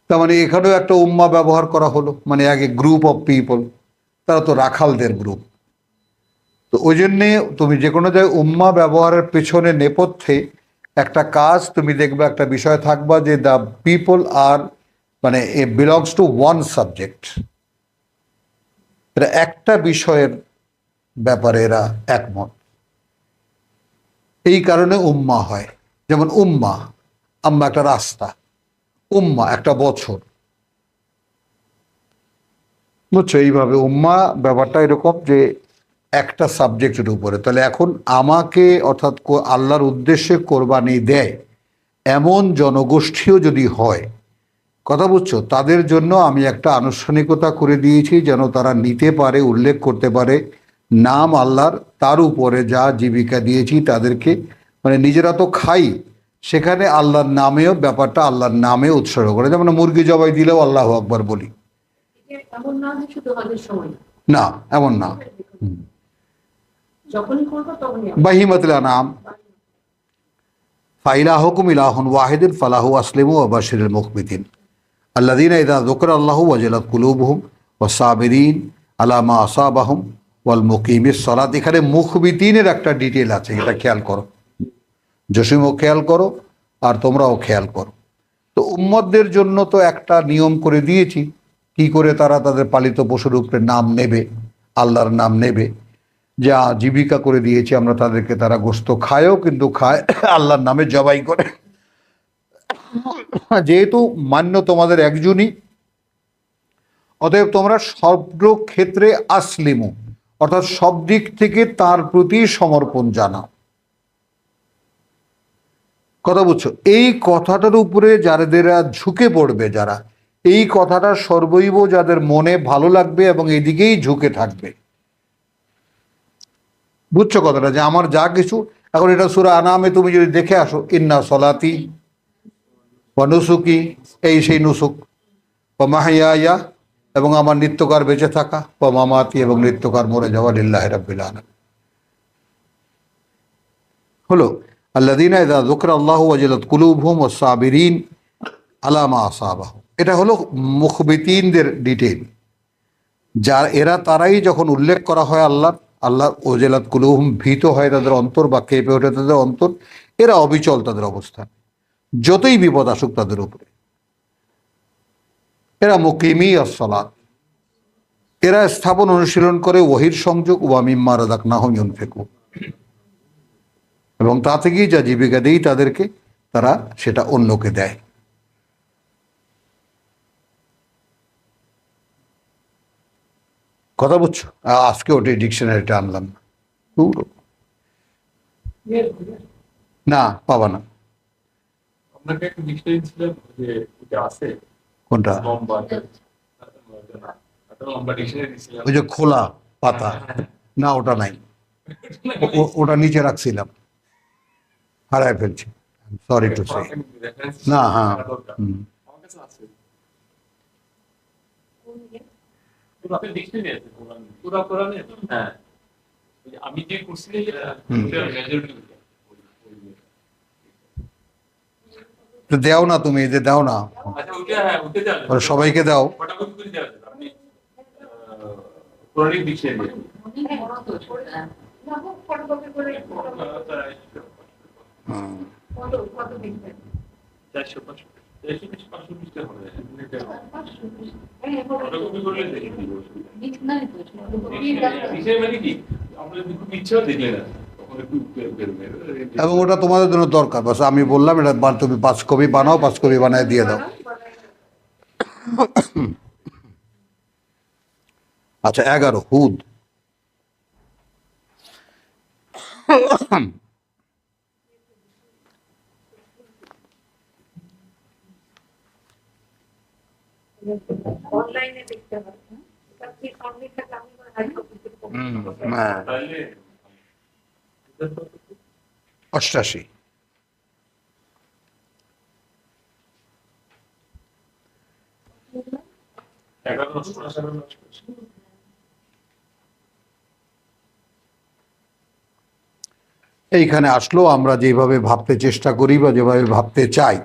Speaker 1: তার মানে এখানেও একটা উম্মা ব্যবহার করা হলো, মানে আগে গ্রুপ অফ পিপল, তারা তো রাখালদের গ্রুপ। তো ওই জন্যে তুমি যে কোনো জায়গায় উম্মা ব্যবহারের পেছনে নেপথ্যে একটা কাজ তুমি দেখবে, একটা বিষয় থাকবা যে দ্য পিপল আর, মানে এ বিলংস টু ওয়ান সাবজেক্ট, এরা একটা বিষয়ের ব্যাপারে এরা একমত, এই কারণে উম্মা হয়। যেমন উম্মা একটা রাস্তা, উম্মা একটা বছর, বুঝছো, এইভাবে উম্মা ব্যাপারটা এরকম যে একটা সাবজেক্টের উপরে। তাহলে এখন আমাকে অর্থাৎ আল্লাহর উদ্দেশ্যে কোরবানি দেয় এমন জনগোষ্ঠীও যদি হয়, কথা বুঝছো, তাদের জন্য আমি একটা আনুষ্ঠানিকতা করে দিয়েছি যেন তারা নিতে পারে, উল্লেখ করতে পারে নাম আল্লাহর, তার উপরে যা জীবিকা দিয়েছি তাদেরকে, মানে নিজেরা তো খাই, সেখানে আল্লাহর নামেও ব্যাপারটা আল্লাহর নামে উৎসর্গ করে। যেমন মুরগি জবাই দিলেও আল্লাহু আকবার বলি,
Speaker 5: এমন না যে শুধু হজের সময়,
Speaker 1: না এমন না,
Speaker 5: যখনই করবো তখনই
Speaker 1: বাহিমাতুল আনাম, ফাইলাহুকুম ইলাহুন ওয়াহিদুন ফালাহু আসলিমু ওয়াবাশশিরিল মুখবিতিন আল্লাযীনা ইযা যুকিরা আল্লাহু ওয়াজিলাত কুলুবুহুম ওয়াস-সাবিরিন আলা মা আসাবাহুম ওয়াল মুকিমিস সালাত। এখানে মুখবিতিনের একটা ডিটেল আছে, এটা খেয়াল করো, জসিমও খেয়াল করো আর তোমরাও খেয়াল করো। তো উম্মতদের জন্য তো একটা নিয়ম করে দিয়েছি কি করে তারা তাদের পালিত পশুর উপরে নাম নেবে, আল্লাহর নাম নেবে। যা জীবিকা করে দিয়েছি আমরা তাদেরকে, তারা গোস্ত খায়ও, কিন্তু খায় আল্লাহর নামে জবাই করে। যেহেতু মান্য তোমাদের একজনই, অতএব তোমরা সর্বক্ষেত্রে আসলিমু, অর্থাৎ সব দিক থেকে তার প্রতি সমর্পণ জানাও। কথা বুঝছো? এই কথাটার উপরে যারা ঝুঁকে পড়বে, যারা এই কথাটা সর্বৈব যাদের মনে ভালো লাগবে এবং এদিকেই ঝুঁকে থাকবে, বুঝছো কথাটা, যে আমার যা কিছু এখন এটা সূরা আনামে তুমি যদি দেখে আসো, ইন্না সলাতি ওয়া নুসুকি, এই সেই নুসুক, ওয়া মাহইয়ায়া এবং আমার নিত্যকার বেঁচে থাকা, ওয়া মামাতি এবং নিত্যকার মরে যাওয়া, লিল্লাহি রাব্বিল আলামিন। হলো আল্লাযীনা ইযা যুকিরা আল্লাহু ওয়াজিলাত কুলুবুহুম ওয়াস সাবিরিন আলা মা আসাবাহুম। এটা হলো মুখবিতিনদের ডিটেইল, যার এরা তারাই যখন উল্লেখ করা হয় আল্লাহ ওয়াজিলাত কুলুবুহুম, ভীত হয় তাদের অন্তর বা কেঁপে ওঠে তাদের অন্তর, এরা অবিচল তাদের অবস্থান, যতই বিপদ আসুক তাদের উপরে। এরা মুকিমি আস-সালাত, এরা স্থাপন অনুশীলন করে ওয়াহির সংযোগ, ওয়া মিম্মা রাযাকনাহুম ইউনফিকুন, এবং তা থেকেই যা জীবিকা দেই তাদেরকে তারা সেটা অন্যকে দেয়। কথা বুঝছো? আজকে ওটাই ডিকশনারিটা আনলাম না, পুরো না পাবা না।
Speaker 2: আপনাকে একটা ডিকশনারি ছিল যে এটা আছে
Speaker 1: কোনটা?
Speaker 2: লম্বা একটা লম্বা ডিকশনারি ছিল।
Speaker 1: ওই যে খোলা পাতা, না ওটা নাই, ওটা নিচে রাখছিলাম, হারায় ফেলছি, সরি টু সে। না, হ্যাঁ, হুম।
Speaker 2: আমার কাছে আছে পুরো ডিকশনারি আছে, পুরো কোরআনে। হ্যাঁ, ওই যে আমি যে করছি এটা মেজরিটি
Speaker 1: তো দাও না, তুমি এদের দাও না,
Speaker 2: আচ্ছা ওটা, হ্যাঁ ওটা যাবে,
Speaker 1: ওরা সবাইকে দাও।
Speaker 2: ফটোকপি করে দেওয়া যাবে। আপনি কোরআনিক ডিকশনারি
Speaker 1: হুম।
Speaker 5: কত দিন
Speaker 2: 400-500 পৃষ্ঠা হবে। ফটোকপি করলে দেখে দিব। বিষয় মানে কি, আমরা যদি খুব ইচ্ছেও দেখলে না তখন একটু বেরোবে।
Speaker 1: এবং ওটা তোমাদের জন্য দরকার, বাস আমি বললাম এটা তুমি 5 কপি বানাও, 5 কপি বানায় দিয়ে দাও। আচ্ছা 11 হুদ।
Speaker 5: অনলাইনে দেখতে হবে, কি সামনে থাকলে আমি হাই কপি
Speaker 1: হ্যাঁ,
Speaker 2: তাহলে
Speaker 1: 88। এইখানে আসলো আমরা যেভাবে ভাবতে চেষ্টা করি বা যেভাবে ভাবতে চাই,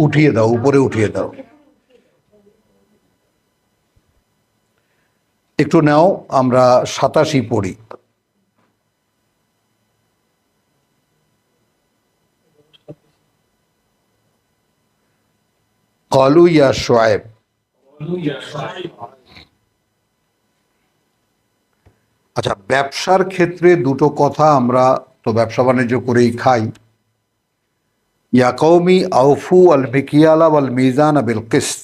Speaker 1: উঠিয়ে দাও, উপরে উঠিয়ে দাও, একটু নাও। আমরা 87 পড়ি। ক্বালু ইয়া শুআয়ব। আচ্ছা, ব্যবসার ক্ষেত্রে দুটো কথা, আমরা তো ব্যবসা বাণিজ্য করেই খাই। ইয়া কওমি আউফু আল মিকিয়ালা ওয়াল মিজান বিল কিসত,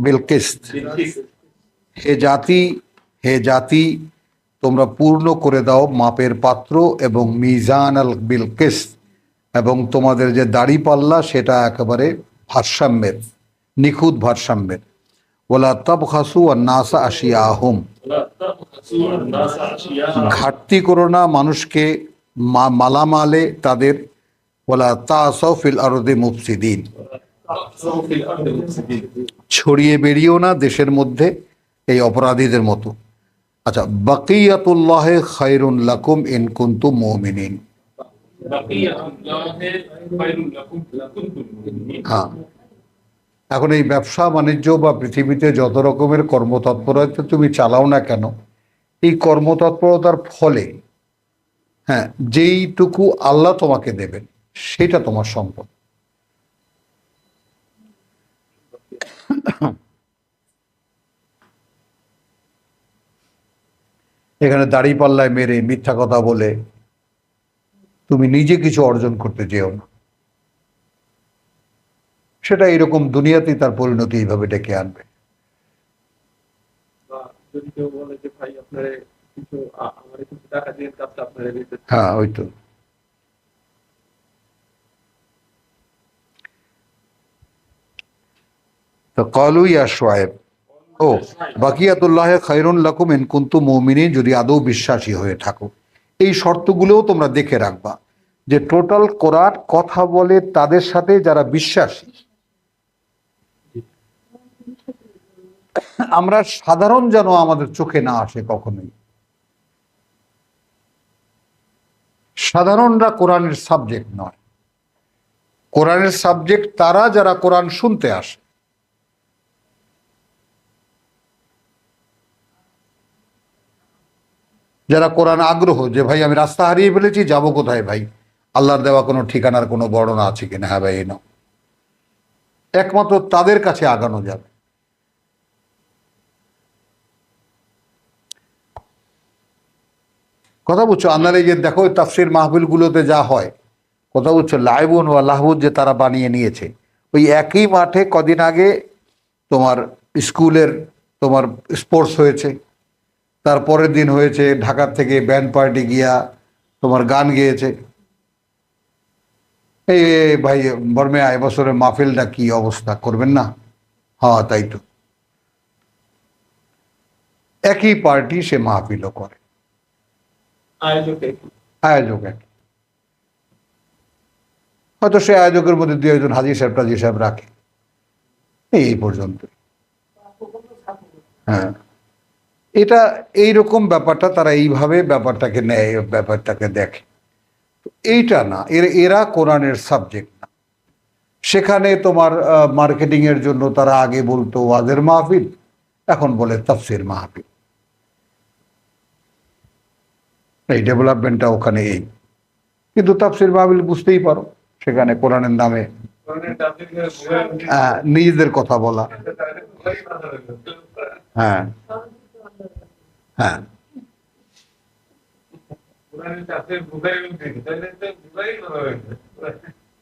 Speaker 1: বিল কিসত। হে জাতি তোমরা পূর্ণ করে দাও মাপের পাত্র, এবং মিজান আল বিল কিসত, এবং তোমাদের যে দাড়ি পাল্লা সেটা একেবারে ভারসাম্যের, নিখুঁত ভারসাম্যের। ওয়ালা তাবখাসু আন-নাসা আশিয়াহুম, ঘাটতি করো না মানুষকে মালামালে তাদের। ওয়ালা তাসাউ ফিল আরদি মুফসিদিন, ছড়িয়ে বেরিয়েও না দেশের মধ্যে এই অপরাধীদের মতো। আচ্ছা, বাকিয়াতুল্লাহ খায়রুন লাকুম ইন কুনতুম মুমিনিন।
Speaker 2: বাকিয়াতুল্লাহি খায়রুল লাকুম ইন কুনতুম মুমিনিন।
Speaker 1: হ্যাঁ, এখন এই ব্যবসা বাণিজ্য বা পৃথিবীতে যত রকমের কর্মতৎপরতা তুমি চালাও না কেন, এই কর্মতৎপরতার ফলে হ্যাঁ যেইটুকু আল্লাহ তোমাকে দেবেন সেটা তোমার সম্পদ। এখানে দাড়ি পাল্লায় মেরে মিথ্যা কথা বলে তুমি নিজে কিছু অর্জন করতে যেও না, সেটা এরকম দুনিয়াতেই তার পরিণতি এইভাবে ডেকে আনবে।
Speaker 4: বা যদি কেউ বলে যে ভাই আপনারা কিছু আমার কিছু টাকা দিয়ে কাজটা আপনারা দিতে,
Speaker 1: হ্যাঁ, ওই তো। তো কলু ইয়া শোয়েব, ও বাকিয়াতুল্লাহ খায়রুন লাকুম ইন কুনতুম মুমিনিন, যদি আদৌ বিশ্বাসী হয়ে থাকো। এই শর্তগুলোও তোমরা দেখে রাখবা যে টোটাল কোরআন কথা বলে তাদের সাথে যারা বিশ্বাসী। আমরা সাধারণ যেন আমাদের চোখে না আসে কখনোই। সাধারণরা কোরআনের সাবজেক্ট নয়, কোরআনের সাবজেক্ট তারা যারা কোরআন শুনতে আসে। যারা কোরআন আগ্রহ, যে ভাই আমি রাস্তা হারিয়ে ফেলেছি, যাব কোথায় ভাই, আল্লাহর দেওয়া কোনো ঠিকানার কোনো বর্ণনা আছে কিনা, হ্যাঁ ভাই এই নাও, একমাত্র তাদের কাছে আগানো যাবে। কথা বুঝছো? আপনার এই যে দেখো তাফসির মাহফিলগুলোতে যা হয়, কথা বুঝছো, লাইবুন ওয়া লাহবুন যে তারা বানিয়ে নিয়েছে, ওই একই মাঠে কদিন আগে তোমার স্কুলের তোমার স্পোর্টস হয়েছে, তারপরের দিন হয়েছে ঢাকার থেকে ব্যান্ড পার্টি গিয়া তোমার গান গেয়েছে। এই ভাই বর্মে এবছরের মাহফিলটা কি অবস্থা, করবেন না? হ্যাঁ তাই তো, একই পার্টি সে মাহফিলও করে,
Speaker 4: আয়োজক
Speaker 1: আয়োজক এক, হয়তো সে আয়োজকের মধ্যে দু একজন হাজি সাহেব টাজি সাহেব রাখে, এই পর্যন্ত। হ্যাঁ, এটা এইরকম ব্যাপারটা, তারা এইভাবে ব্যাপারটাকে নেয়, ব্যাপারটাকে দেখে। এইটা না, এরা কোরআনের সাবজেক্ট না। সেখানে তোমার মার্কেটিং এর জন্য তারা আগে বলতো ওয়াজের মাহফিল, এখন বলে তাফসির মাহফিল। এই ডেভেলপমেন্টটা ওখানে এই, কিন্তু তাফসির মাহফিল বুঝতেই পারো, সেখানে কোরআনের নামে নিজেদের কথা বলা। হ্যাঁ হ্যাঁ,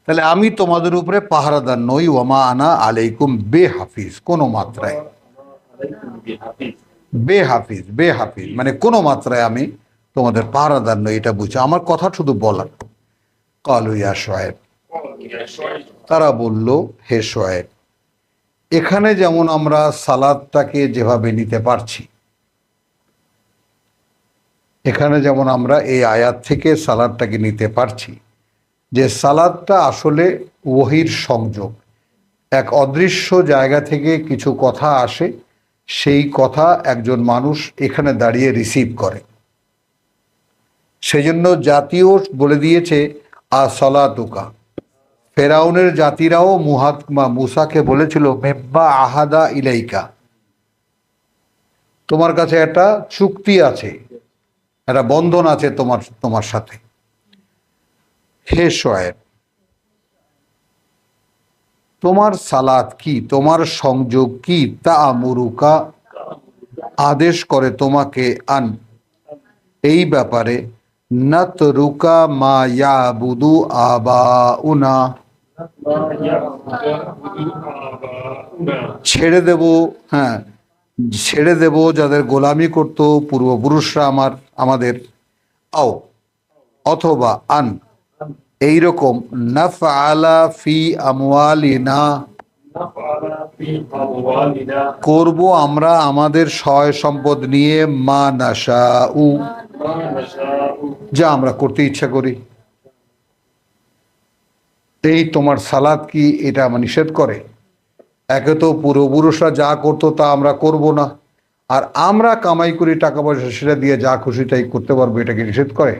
Speaker 1: তাহলে আমি তোমাদের উপরে পাহারাদার নই, ওয়ামা আনা আলাইকুম বেহাফিজ, কোনো মাত্রায় বেহাফিজ, বেহাফিজ মানে কোনো মাত্রায় আমি তোমাদের পাহারাদার নই, এটা বুঝছো, আমার কথা শুধু বলা। কালু ইয়া শোয়েব, তারা বলল হে শোয়েব, এখানে যেমন আমরা সালাদটাকে যেভাবে নিতে পারছি, এখানে যেমন আমরা এই আয়াত থেকে সালাদটাকে নিতে পারছি যে সালাদটা আসলে ওহির সংযোগ, এক অদৃশ্য জায়গা থেকে কিছু কথা আসে, সেই কথা একজন মানুষ এখানে দাঁড়িয়ে রিসিভ করে। সেই জন্য জাতীয় বলে দিয়েছে আসলাতুকা। ফেরাউনের জাতিরাও মুসাকে বলেছিল মেব্বা আহাদা ইলাইকা, তোমার কাছে একটা চুক্তি আছে, একটা বন্ধন আছে তোমার সাথে। হে শোয়েব, তোমার সালাত কি, তোমার সংযোগ কি, তা আমুরুকা আদেশ করে তোমাকে, আন এই ব্যাপারে, নাতরুকা মা ইয়াবুদু আবাউনা ছেড়ে দেব, হ্যাঁ ছেড়ে দেব যাদের গোলামি করত পূর্বপুরুষরা আমাদের, আও অথবা, আন এইরকম, নাফআলা ফি আমওয়ালিনা করব আমরা আমাদের সয় সম্পদ নিয়ে, মা নাশাউ যা আমরা করতে ইচ্ছা করি। এই তোমার সালাদ কি এটা আমার নিষেধ করে? একে তো পূর্বপুরুষরা যা করতো তা আমরা করব না, আর আমরা কামাই করি টাকা পয়সা, সেটা দিয়ে যা খুশি তাই করতে পারবো, এটাকে নিষেধ করে?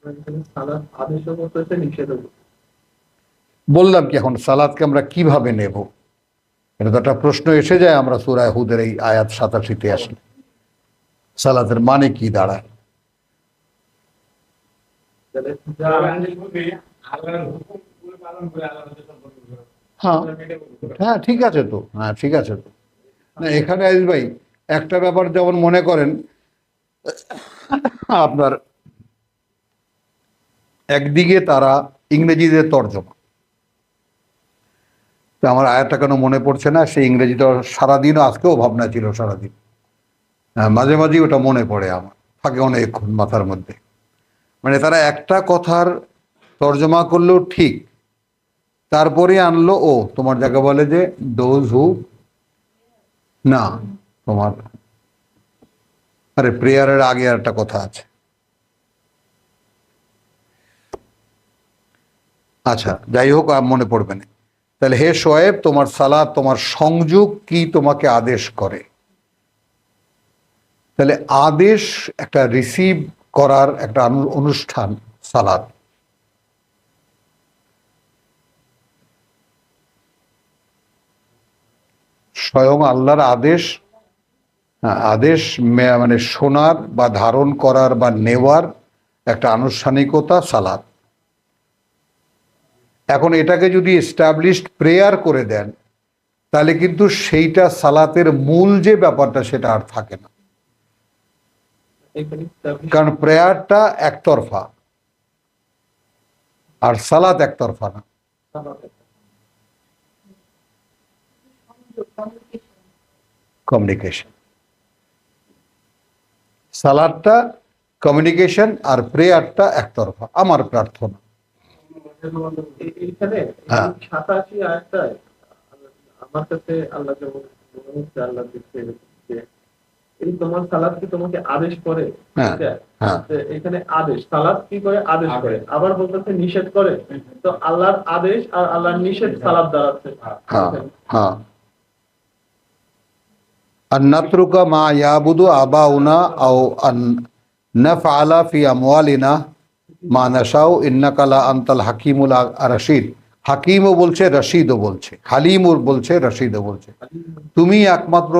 Speaker 4: এখানে সালাত আদেশও করতেছে, নিষেধও করতেছে।
Speaker 1: বললাম কি এখন সালাদকে আমরা কিভাবে নেব, এটা তো একটা প্রশ্ন এসে যায় আমরা সূরা হুদের এই আয়াত 87-তে আসলে। সালাতের মানে কি দাঁড়ায়?
Speaker 4: তাহলে
Speaker 1: হ্যাঁ হ্যাঁ ঠিক আছে তো, হ্যাঁ ঠিক আছে তো। না এখানে আইস ভাই একটা ব্যাপার, যেমন মনে করেন আপনার একদিকে তারা ইংরেজিতে তর্জমা, তো আমার আয়াতটা কেন মনে পড়ছে না, সেই ইংরেজিটা সারাদিনও আজকেও ভাবনা ছিল সারাদিন, মাঝে মাঝে ওটা মনে পড়ে আমার, থাকে অনেকক্ষণ মাথার মধ্যে। মানে তারা একটা কথার তর্জমা করলেও ঠিক, তারপরে আনলো ও তোমার যাকে বলে যে দোজ হু, না তোমার, আরে প্রেয়ারের আগে আর একটা কথা আছে। আচ্ছা যাই হোক, মনে পড়বে না। তাহলে হে শোয়েব, তোমার সালাত, তোমার সংযোগ কি তোমাকে আদেশ করে? তাহলে আদেশ একটা রিসিভ করার একটা অনুষ্ঠান সালাত। স্বয়ং আল্লাহর আদেশ, আদেশ মানে শোনার বা ধারণ করার বা নেওয়ার একটা আনুষ্ঠানিকতা সালাত। এখন এটাকে যদি এস্টাবলিশড প্রেয়ার করে দেন, তাহলে কিন্তু সেইটা সালাতের মূল যে ব্যাপারটা সেটা আর থাকে না,
Speaker 4: এখানে
Speaker 1: কারণ প্রেয়ারটা একতরফা আর সালাত একতরফা না। কমিউনিকেশন, সালাদটা কমিউনিকেশন আর প্রেয়ারটা একতরফা, আমার প্রার্থনা।
Speaker 4: এইখানে
Speaker 1: হ্যাঁ।
Speaker 4: 87 আয়াতটায় আমার কাছে আল্লাহ যেমন মনে হচ্ছে, আল্লাহ দিচ্ছে যে এই তোমার সালাত কি তোমাকে আদেশ করে।
Speaker 1: হ্যাঁ,
Speaker 4: ঠিক আছে?
Speaker 1: হ্যাঁ।
Speaker 4: যে এখানে আদেশ, সালাত কি করে, আদেশ করে, আবার বলতেছে নিষেধ করে। তো আল্লাহর আদেশ আর আল্লাহর নিষেধ সালাত দাঁড়াচ্ছে।
Speaker 1: হ্যাঁ হ্যাঁ। আন নাতরুকা মা ইয়াবুদু আবাউনা আও আন নাফআলা ফি আমওয়ালিনা মা নাশাউ ইন্নাকা লা আনতাল হাকিমুল রশিদ। হাকিমও বলছে, রশিদও বলছে, হালিমও বলছে, রশিদও বলছে। তুমি একমাত্র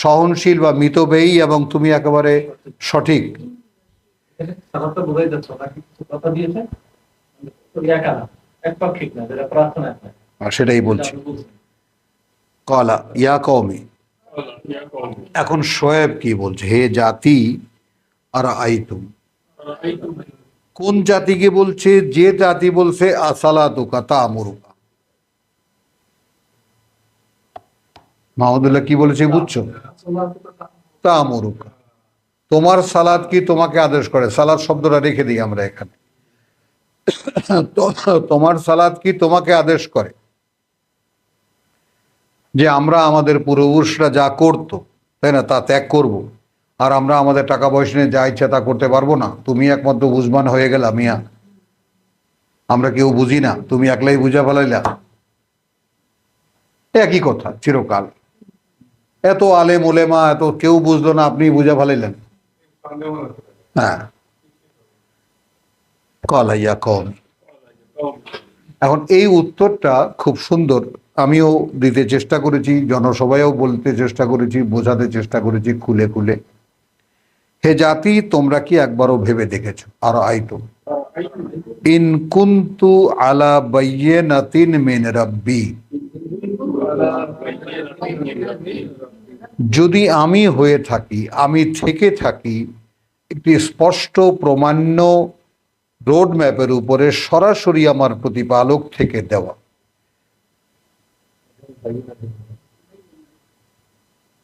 Speaker 1: সহনশীল বা মিতব্যয়ী এবং তুমি একেবারে সঠিক।
Speaker 3: সালাদটা বোঝাই যাচ্ছে না, কিছু কথা দিয়েছে একা না, একপাক্ষিক না, যেটা প্রার্থনা একটা।
Speaker 1: আর সেটাই বলছি। কলা ইয়া কওমি, এখন শোয়েব কি বলছে, হে জাতি, আর আইতুম, কোন জাতিকে বলছে? যে জাতি বলছে আসালাতুকা তা'মুরুকা। মাহমুদুল্লাহ কি বলেছে বুঝছো? তা'মুরুকা, তোমার সালাত কি তোমাকে আদেশ করে? সালাত শব্দটা রেখে দিই আমরা এখানে। তোমার সালাত কি তোমাকে আদেশ করে? যে আমরা আমাদের পূর্বপুরুষরা যা করতো, তাই না, তা ত্যাগ করব, আর আমরা আমাদের টাকা পয়সা নিয়ে যা ইচ্ছা তা করতে পারবো না? তুমি একমাত্র বুঝবান হয়ে গেলা মিয়া, আমরা কেউ বুঝি না, তুমি একলাই বুঝা ফেলাইলা। একই কথা চিরকাল, এত আলেম ওলেমা, এত কেউ বুঝলো না, আপনি বুঝা ফেলাইলেন। হ্যাঁ, কলাইয়া কম। এখন এই উত্তরটা খুব সুন্দর, আমিও দিতে চেষ্টা করেছি, জনসভায়ও বলতে চেষ্টা করেছি, বোঝাতে চেষ্টা করেছি খুলে খুলে। হে জাতি, তোমরা কি একবারও ভেবে দেখেছো? আর আইতো ইন কুনতু আলা বাইয়িনাতিন মিন রাব্বি, যদি আমি হয়ে থাকি, আমি থেকে থাকি একটি স্পষ্ট প্রমাণ্য রোড ম্যাপের উপরে, সরাসরি আমার প্রতিপালক থেকে দেওয়া।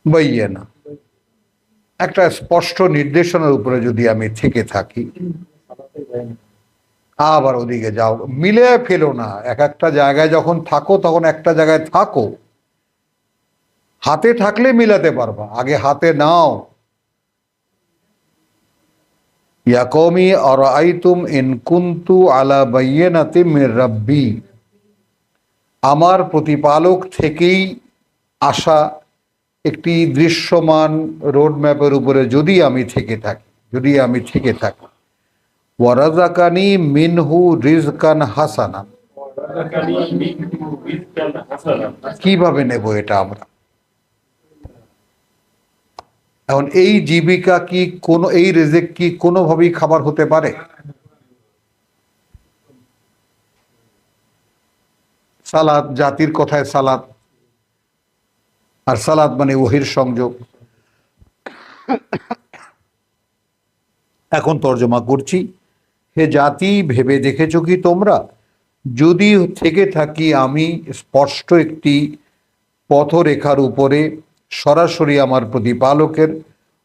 Speaker 1: বাইয়িনা, একটা স্পষ্ট নির্দেশনার উপরে যদি আমি থেকে থাকি। আবার ওদিকে যাও, মিলে ফেলো না। এক একটা জায়গায় যখন থাকো তখন একটা জায়গায় থাকো, হাতে থাকলে মিলাতে পারবা, আগে হাতে নাও। ইয়া কওমি আরাআইতুম ইন কুনতু আলা বাইয়িনাতিন মির রাব্বি, আমার প্রতিপালক থেকেই আসা একটি দৃশ্যমান রোড ম্যাপের উপরে যদি আমি থেকে থাকি ওয়ারাজাকানি মিনহু রিজকান হাসানা, কিভাবে নেব এটা আমরা? এখন এই জীবিকা কি এই রিজিক কি কোনোভাবেই খাবার হতে পারে? সালাত, জাতির কথায় সালাত, আর সালাত মানে ওহির সংযোগ। এখন তর্জমা করছি, হে জাতি, ভেবে দেখেছো কি তোমরা, যদি থেকে থাকি আমি স্পষ্ট একটি পথরেখার উপরে, সরাসরি আমার প্রতিপালকের,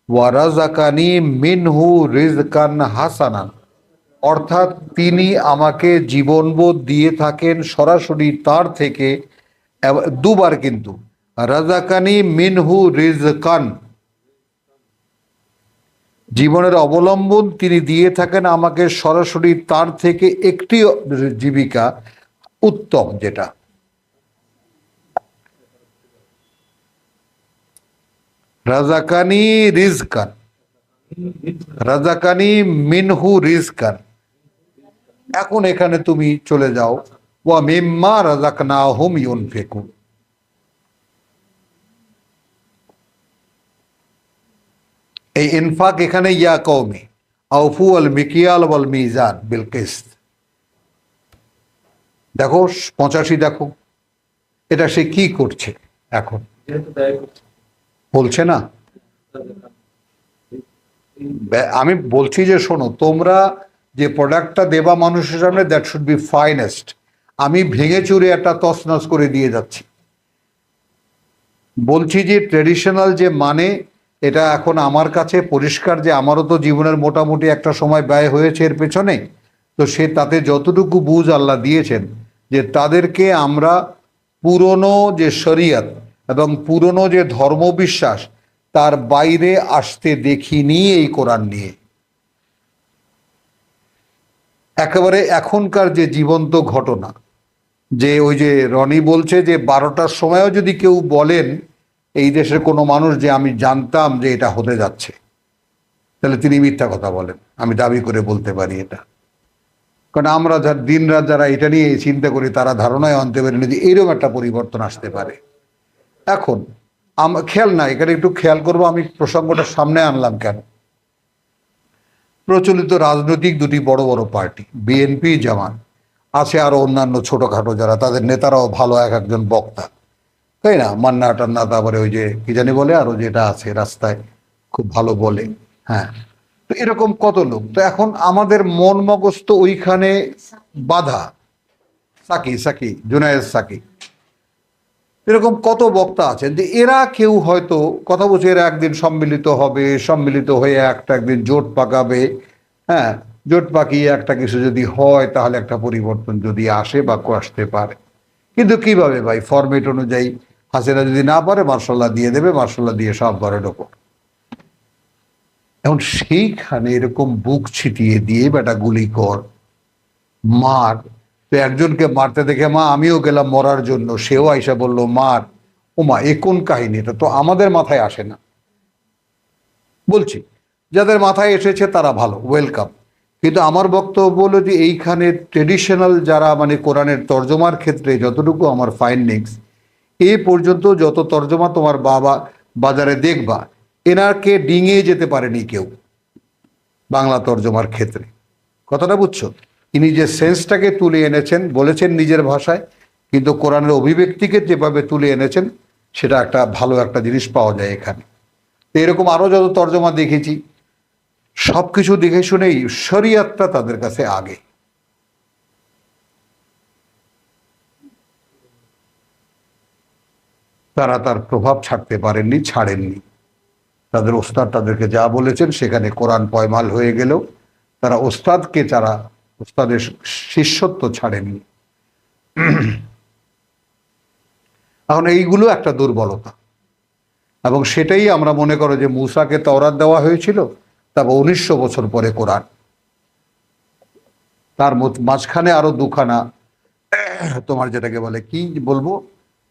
Speaker 1: ওয়ারাজাকানি মিনহু রিজকান হাসানান, অর্থাৎ তিনি আমাকে জীবনবোধ দিয়ে থাকেন সরাসরি তার থেকে, দুবার কিন্তু রাজাকানি মিনহু রিজকান, জীবনের অবলম্বন তিনি দিয়ে থাকেন আমাকে সরাসরি তার থেকে একটি জীবিকা উত্তম, যেটা রাজাকানি রিজকান, রাজাকানি মিনহু রিজকান। এখন এখানে তুমি চলে যাও, ওয়া মিম্মা রাজাকনাহুম ইউনফিকুন, এই ইনফাক এখানে ইয়া কওমি আউফু আল মিকিয়াল ওয়াল মিজান বিল কিসত। দেখো 85, দেখো এটা সে কি করছে এখন,
Speaker 3: যেহেতু ব্যয় করছে,
Speaker 1: বলছে না? আমি বলছি যে শোনো, তোমরা যে প্রোডাক্টটা দেবা মানুষের সামনে, দ্যাট শুড বি ফাইনেস্ট। আমি ভেঙে চুরে একটা তছনছ করে দিয়ে যাচ্ছি। বলছি যে ট্রেডিশনাল যে মানে, এটা এখন আমার কাছে পরিষ্কার যে আমারও তো জীবনের মোটামুটি একটা সময় ব্যয় হয়েছে এর পেছনে। তো সে তাতে যতটুকু বুঝ আল্লাহ দিয়েছেন, যে তাদেরকে আমরা পুরনো যে শরিয়ত এবং পুরনো যে ধর্মবিশ্বাস তার বাইরে আসতে দেখিনি এই কোরআন নিয়ে। একেবারে এখনকার যে জীবন্ত ঘটনা, যে ওই যে রনি বলছে যে 12টার সময়ও যদি কেউ বলেন এই দেশের কোনো মানুষ যে আমি জানতাম যে এটা হতে যাচ্ছে, তাহলে তিনি মিথ্যা কথা বলেন, আমি দাবি করে বলতে পারি এটা। কারণ আমরা দিন রাত যারা এটা নিয়ে চিন্তা করি, তারা ধারণায় আনতে পারিনি যে এইরকম একটা পরিবর্তন আসতে পারে। এখন খেয়াল না, এখানে একটু খেয়াল করবো, আমি প্রসঙ্গটা সামনে আনলাম কেন। প্রচলিত রাজনৈতিক দুটি বড় বড় পার্টি, বিএনপি, জামাত, আছে আরো অন্যান্য ছোটখাটো যারা, তাদের নেতারাও ভালো, এক একজন বক্তা, তাই না? মান্না টান্না, তারপরে ওই যে কি জানি বলে, আরো যেটা আছে রাস্তায় খুব ভালো বলে, হ্যাঁ। তো এরকম কত লোক, তো এখন আমাদের মন মগজ তো ওইখানে বাধা। সাকি জুনায়েদ সাকি, এরকম কত বক্তা আছেন যে এরা কেউ হয়তো কথা বলছে, এরা একদিন সম্মিলিত হবে, সম্মিলিত হয়ে একদিন জোট পাকাবে, হ্যাঁ, জোট পাকিয়ে একটা কিছু যদি হয় তাহলে একটা পরিবর্তন যদি আসে বা আসতে পারে। কিন্তু কিভাবে ভাই? ফরম্যাট অনুযায়ী হাসিনা যদি না পারে মার্শাল্লাহ দিয়ে দেবে, মার্শাল্লাহ দিয়ে সব ঘরে ঢোকো। এখন সেইখানে এরকম বুক ছিটিয়ে দিয়ে বেটা গুলি কর, মার। তো একজনকে মারতে দেখে মা আমিও গেলাম মরার জন্য, সেও আইসা বলল মার। ওমা, এ কোন কাহিনী? এটা তো আমাদের মাথায় আসে না। বলছি যাদের মাথায় এসেছে তারা ভালো, ওয়েলকাম। কিন্তু আমার বক্তব্য হলো যে এইখানে ট্রেডিশনাল যারা, মানে কোরআনের তর্জমার ক্ষেত্রে যতটুকু আমার ফাইন্ডিংস, এ পর্যন্ত যত তর্জমা তোমার বাবা বাজারে দেখবা, এনারকে ডিঙিয়ে যেতে পারেনি কেউ বাংলা তর্জমার ক্ষেত্রে। কথাটা বুঝছো? ইনি যে সেন্সটাকে তুলে এনেছেন, বলেছেন নিজের ভাষায়, কিন্তু কোরআনের অভিব্যক্তিকে যেভাবে তুলে এনেছেন, সেটা একটা ভালো একটা জিনিস পাওয়া যায় এখানে। তো এরকম আরো যত তর্জমা দেখেছি, সবকিছু দেখে শুনেই শরিয়তটা তাদের কাছে আগে। তারা তার প্রভাব ছাড়তে পারেননি, ছাড়েননি। তাদের ওস্তাদ তাদেরকে যা বলেছেন সেখানে কোরআন পয়মাল হয়ে গেলেও তারা ওস্তাদকে, যারা ওস্তাদের শিষ্যত্ব ছাড়েননি। এখন এইগুলো একটা দুর্বলতা, এবং সেটাই আমরা মনে করো যে মূসাকে তাওরাত দেওয়া হয়েছিল, তারপর 1900 বছর পরে কোরআন, তার মাঝখানে আরো দুখানা তোমার যেটাকে বলে কি বলবো,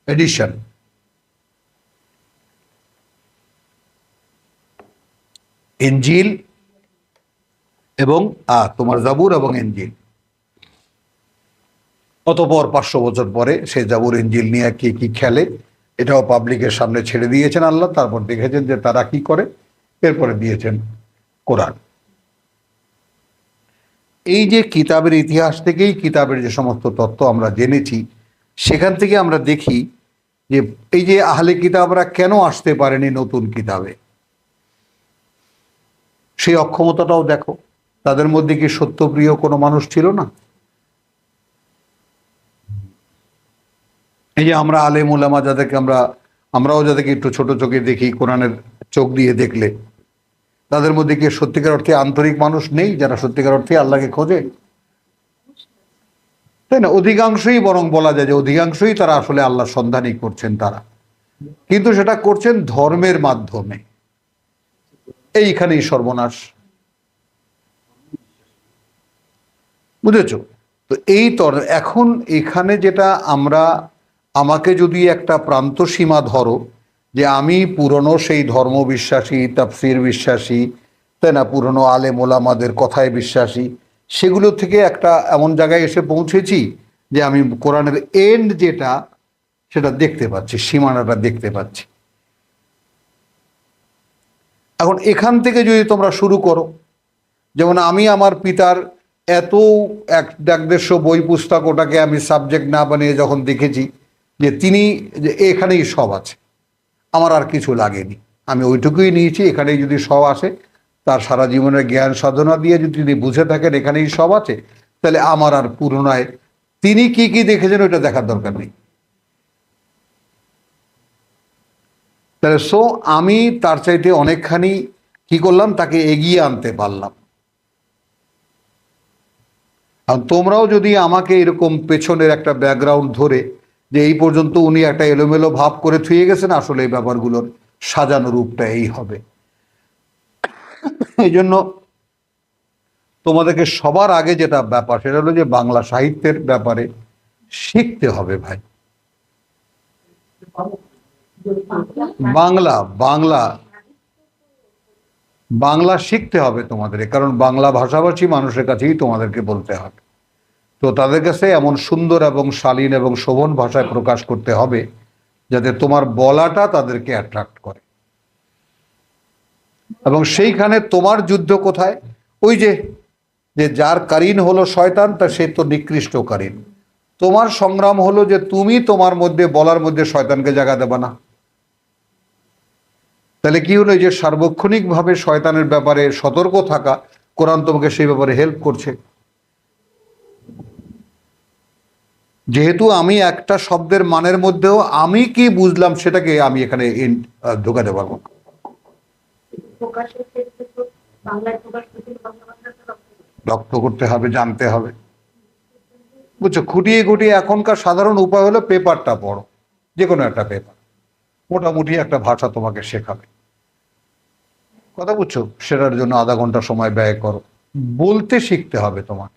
Speaker 1: এডিশন। ইনজিল এবং তোমার জাবুর এবং ইনজিল। অতপর 500 বছর পরে সে জাবুর ইনজিল নিয়ে কে কি খেলে এটাও পাবলিকের সামনে ছেড়ে দিয়েছেন আল্লাহ। তারপর দেখেছেন যে তারা কি করে, এরপরে দিয়েছেন কোরআন। এই যে কিতাবের ইতিহাস থেকেই কিতাবের যে সমস্ত তত্ত্ব আমরা জেনেছি, সেখান থেকে আমরা দেখি যে এই যে আহলে কিতাবরা কেন আসতে পারেনি নতুন কিতাবে, সেই অক্ষমতাটাও দেখো। তাদের মধ্যে কি সত্যপ্রিয় কোনো মানুষ ছিল না? এই যে আমরা আলেম ওলামা যাদেরকে আমরাও যাদেরকে একটু ছোট চোখে দেখি, কোরআনের চোখ দিয়ে দেখলে, তাদের মধ্যে কি সত্যিকার অর্থে আন্তরিক মানুষ নেই যারা সত্যিকার অর্থে আল্লাহকে খোঁজে? তাই না? অধিকাংশই, বরং বলা যায় যে অধিকাংশই তারা আসলে আল্লাহর সন্ধানই করছেন তারা, কিন্তু সেটা করছেন ধর্মের মাধ্যমে। এইখানেই সর্বনাশ, বুঝেছ? তো এখন এখানে যেটা আমাকে যদি একটা প্রান্ত সীমা ধরো যে আমি পুরনো সেই ধর্ম বিশ্বাসী, তাফসির বিশ্বাসী, তাই না, পুরনো আলেম ওলামাদের কথায় বিশ্বাসী, সেগুলো থেকে একটা এমন জায়গায় এসে পৌঁছেছি যে আমি কোরআনের এন্ড যেটা সেটা দেখতে পাচ্ছি, সীমানাটা দেখতে পাচ্ছি। এখন এখান থেকে যদি তোমরা শুরু করো, যেমন আমি আমার পিতার এত 150 বই পুস্তক, ওটাকে আমি সাবজেক্ট না বানিয়ে যখন দেখেছি যে তিনি যে এখানেই সব আছে, আমার আর কিছু লাগেনি, আমি ওইটুকুই নিয়েছি, এখানেই যদি সব আসে, তার সারা জীবনের জ্ঞান সাধনা দিয়ে যদি তিনি বুঝে থাকেন এখানেই সব আছে, তাহলে আমার আর পুরনায় তিনি কি কি দেখেছেন ওইটা দেখার দরকার নেই। তাহলে আমি তার চাইতে অনেকখানি কি করলাম, তাকে এগিয়ে আনতে পারলাম। আর তোমরাও যদি আমাকে এরকম পেছনের একটা ব্যাকগ্রাউন্ড ধরে যে এই পর্যন্ত উনি একটা এলোমেলো ভাব করে থুয়ে গেছেন, আসলে এই ব্যাপারগুলোর সাজানো রূপটা এই হবে। এই জন্য তোমাদেরকে সবার আগে যেটা ব্যাপার সেটা হলো যে বাংলা সাহিত্যের ব্যাপারে শিখতে হবে ভাই। বাংলা বাংলা বাংলা শিখতে হবে তোমাদের, কারণ বাংলা ভাষাভাষী মানুষের কাছেই তোমাদেরকে বলতে হবে। তো তাদের কাছে এমন সুন্দর এবং শালীন এবং শোভন ভাষায় প্রকাশ করতে হবে যাতে তোমার বলাটা তাদেরকে অ্যাট্রাক্ট করে। এবং সেইখানে তোমার যুদ্ধ কোথায়? ওই যে যার কারিন হলো শয়তান, তা সে তো নিকৃষ্ট কারিন। তোমার সংগ্রাম হলো যে তুমি তোমার মধ্যে বলার মধ্যে শয়তানকে জায়গা দেবে না। তাহলে কি হলো, যে সার্বক্ষণিকভাবে শয়তানের ব্যাপারে সতর্ক থাকা, কোরআন তোমাকে সেই ব্যাপারে হেল্প করছে। যেহেতু আমি একটা শব্দের মানের মধ্যেও আমি কি বুঝলাম সেটাকে আমি এখানে ঢোকাতে পারবো।
Speaker 5: প্রকাশের ক্ষেত্রে তো বাংলায় প্রকাশ করতে বাংলা ভাষাটা
Speaker 1: রপ্ত করতে হবে, জানতে হবে, বুঝছো? খুঁটিয়ে খুঁটিয়ে এখনকার সাধারণ উপায় হলো পেপারটা পড়ো, যে কোনো একটা পেপার, মোটামুটি একটা ভাষা তোমাকে শেখাবে, কথা বুঝছো? সেটার জন্য আধা ঘন্টা সময় ব্যয় করো, বলতে শিখতে হবে তোমাকে,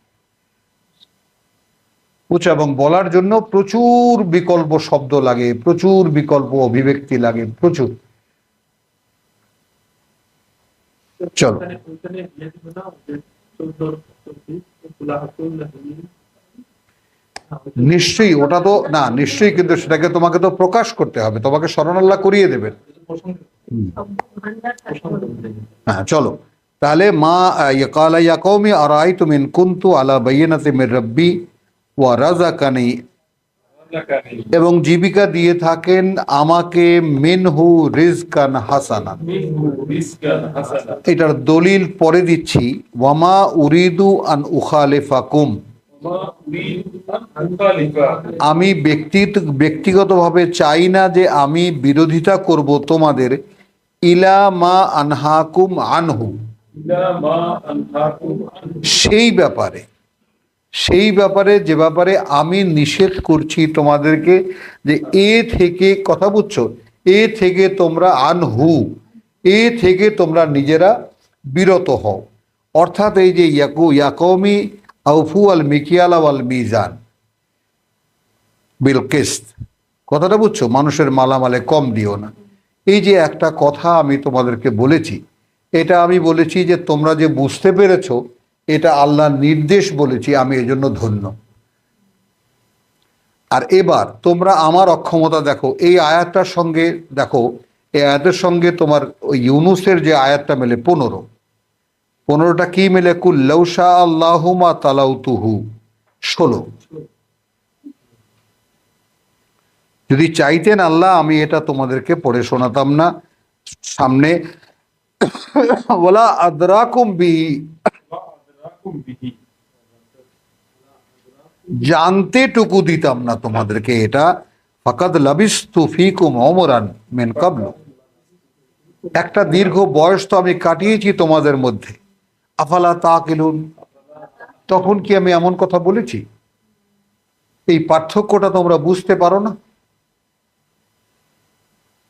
Speaker 1: বুঝছো? এবং বলার জন্য প্রচুর বিকল্প শব্দ লাগে, প্রচুর বিকল্প অভিব্যক্তি লাগে, প্রচুর। চলো, নিশ্চয়ই ওটা তো না, নিশ্চয়ই, কিন্তু সেটাকে তোমাকে তো প্রকাশ করতে হবে, তোমাকে শরণ আল্লাহ করিয়ে দেবেন। হ্যাঁ, চলো তাহলে। মা ইয়াকালা ইয়া কওমি আরাইতুম ইন কুনতু আলা বাইয়িনাতিন মির রাব্বি ওয়া রাযাকানি, এবং জীবিকা দিয়ে থাকেন আমাকে মিনহু রিজকান হাসানা। এটার দলিল পরে দিচ্ছি, ওয়ামা উরিদু আন উখালিফাকুম, আমি ব্যক্তিগতভাবে চাই না যে আমি বিরোধিতা করব তোমাদের, ইলা মা আনহাকুম আনহু, সেই ব্যাপারে যে ব্যাপারে আমি নিষেধ করছি তোমাদেরকে, যে এ থেকে, কথা বুঝছো, এ থেকে তোমরা আনহু, এ থেকে তোমরা নিজেরা বিরত হও। অর্থাৎ এই যে ইয়াকৌমি আউফু আল মিকিয়ালা ওয়াল মিজান বিল কিসত, কথাটা বুঝছো? মানুষের মালামালে কম দিও না। এই যে একটা কথা আমি তোমাদেরকে বলেছি, এটা আমি বলেছি যে তোমরা যে বুঝতে পেরেছো এটা আল্লাহর নির্দেশ বলেছি, আমি এজন্য ধন্য। আর এবার তোমরা আমার অক্ষমতা দেখো, এই আয়াতটার সঙ্গে দেখো, এই আয়াতের সঙ্গে তোমার ওই ইউনুসের যে আয়াতটা মেলে 15টা কি মেলে? কুল্লাউ শাআ আল্লাহু মা তালাউতুহু 16। যদি চাইতেন আল্লাহ আমি এটা তোমাদেরকে পড়ে শোনাতাম না সামনে। ওয়ালা আদরাকুম বিহি, জানতে টুকু দিতাম না তোমাদেরকে এটা। ফাকাদ লাবিস্তু ফীকুম উমরান মিন ক্বাবলু, একটা দীর্ঘ বয়স তো আমি কাটিয়েছি তোমাদের মধ্যে। আফালা তাকিলুন, তখন কি আমি এমন কথা বলেছি? এই পার্থক্যটা তোমরা বুঝতে পারো না?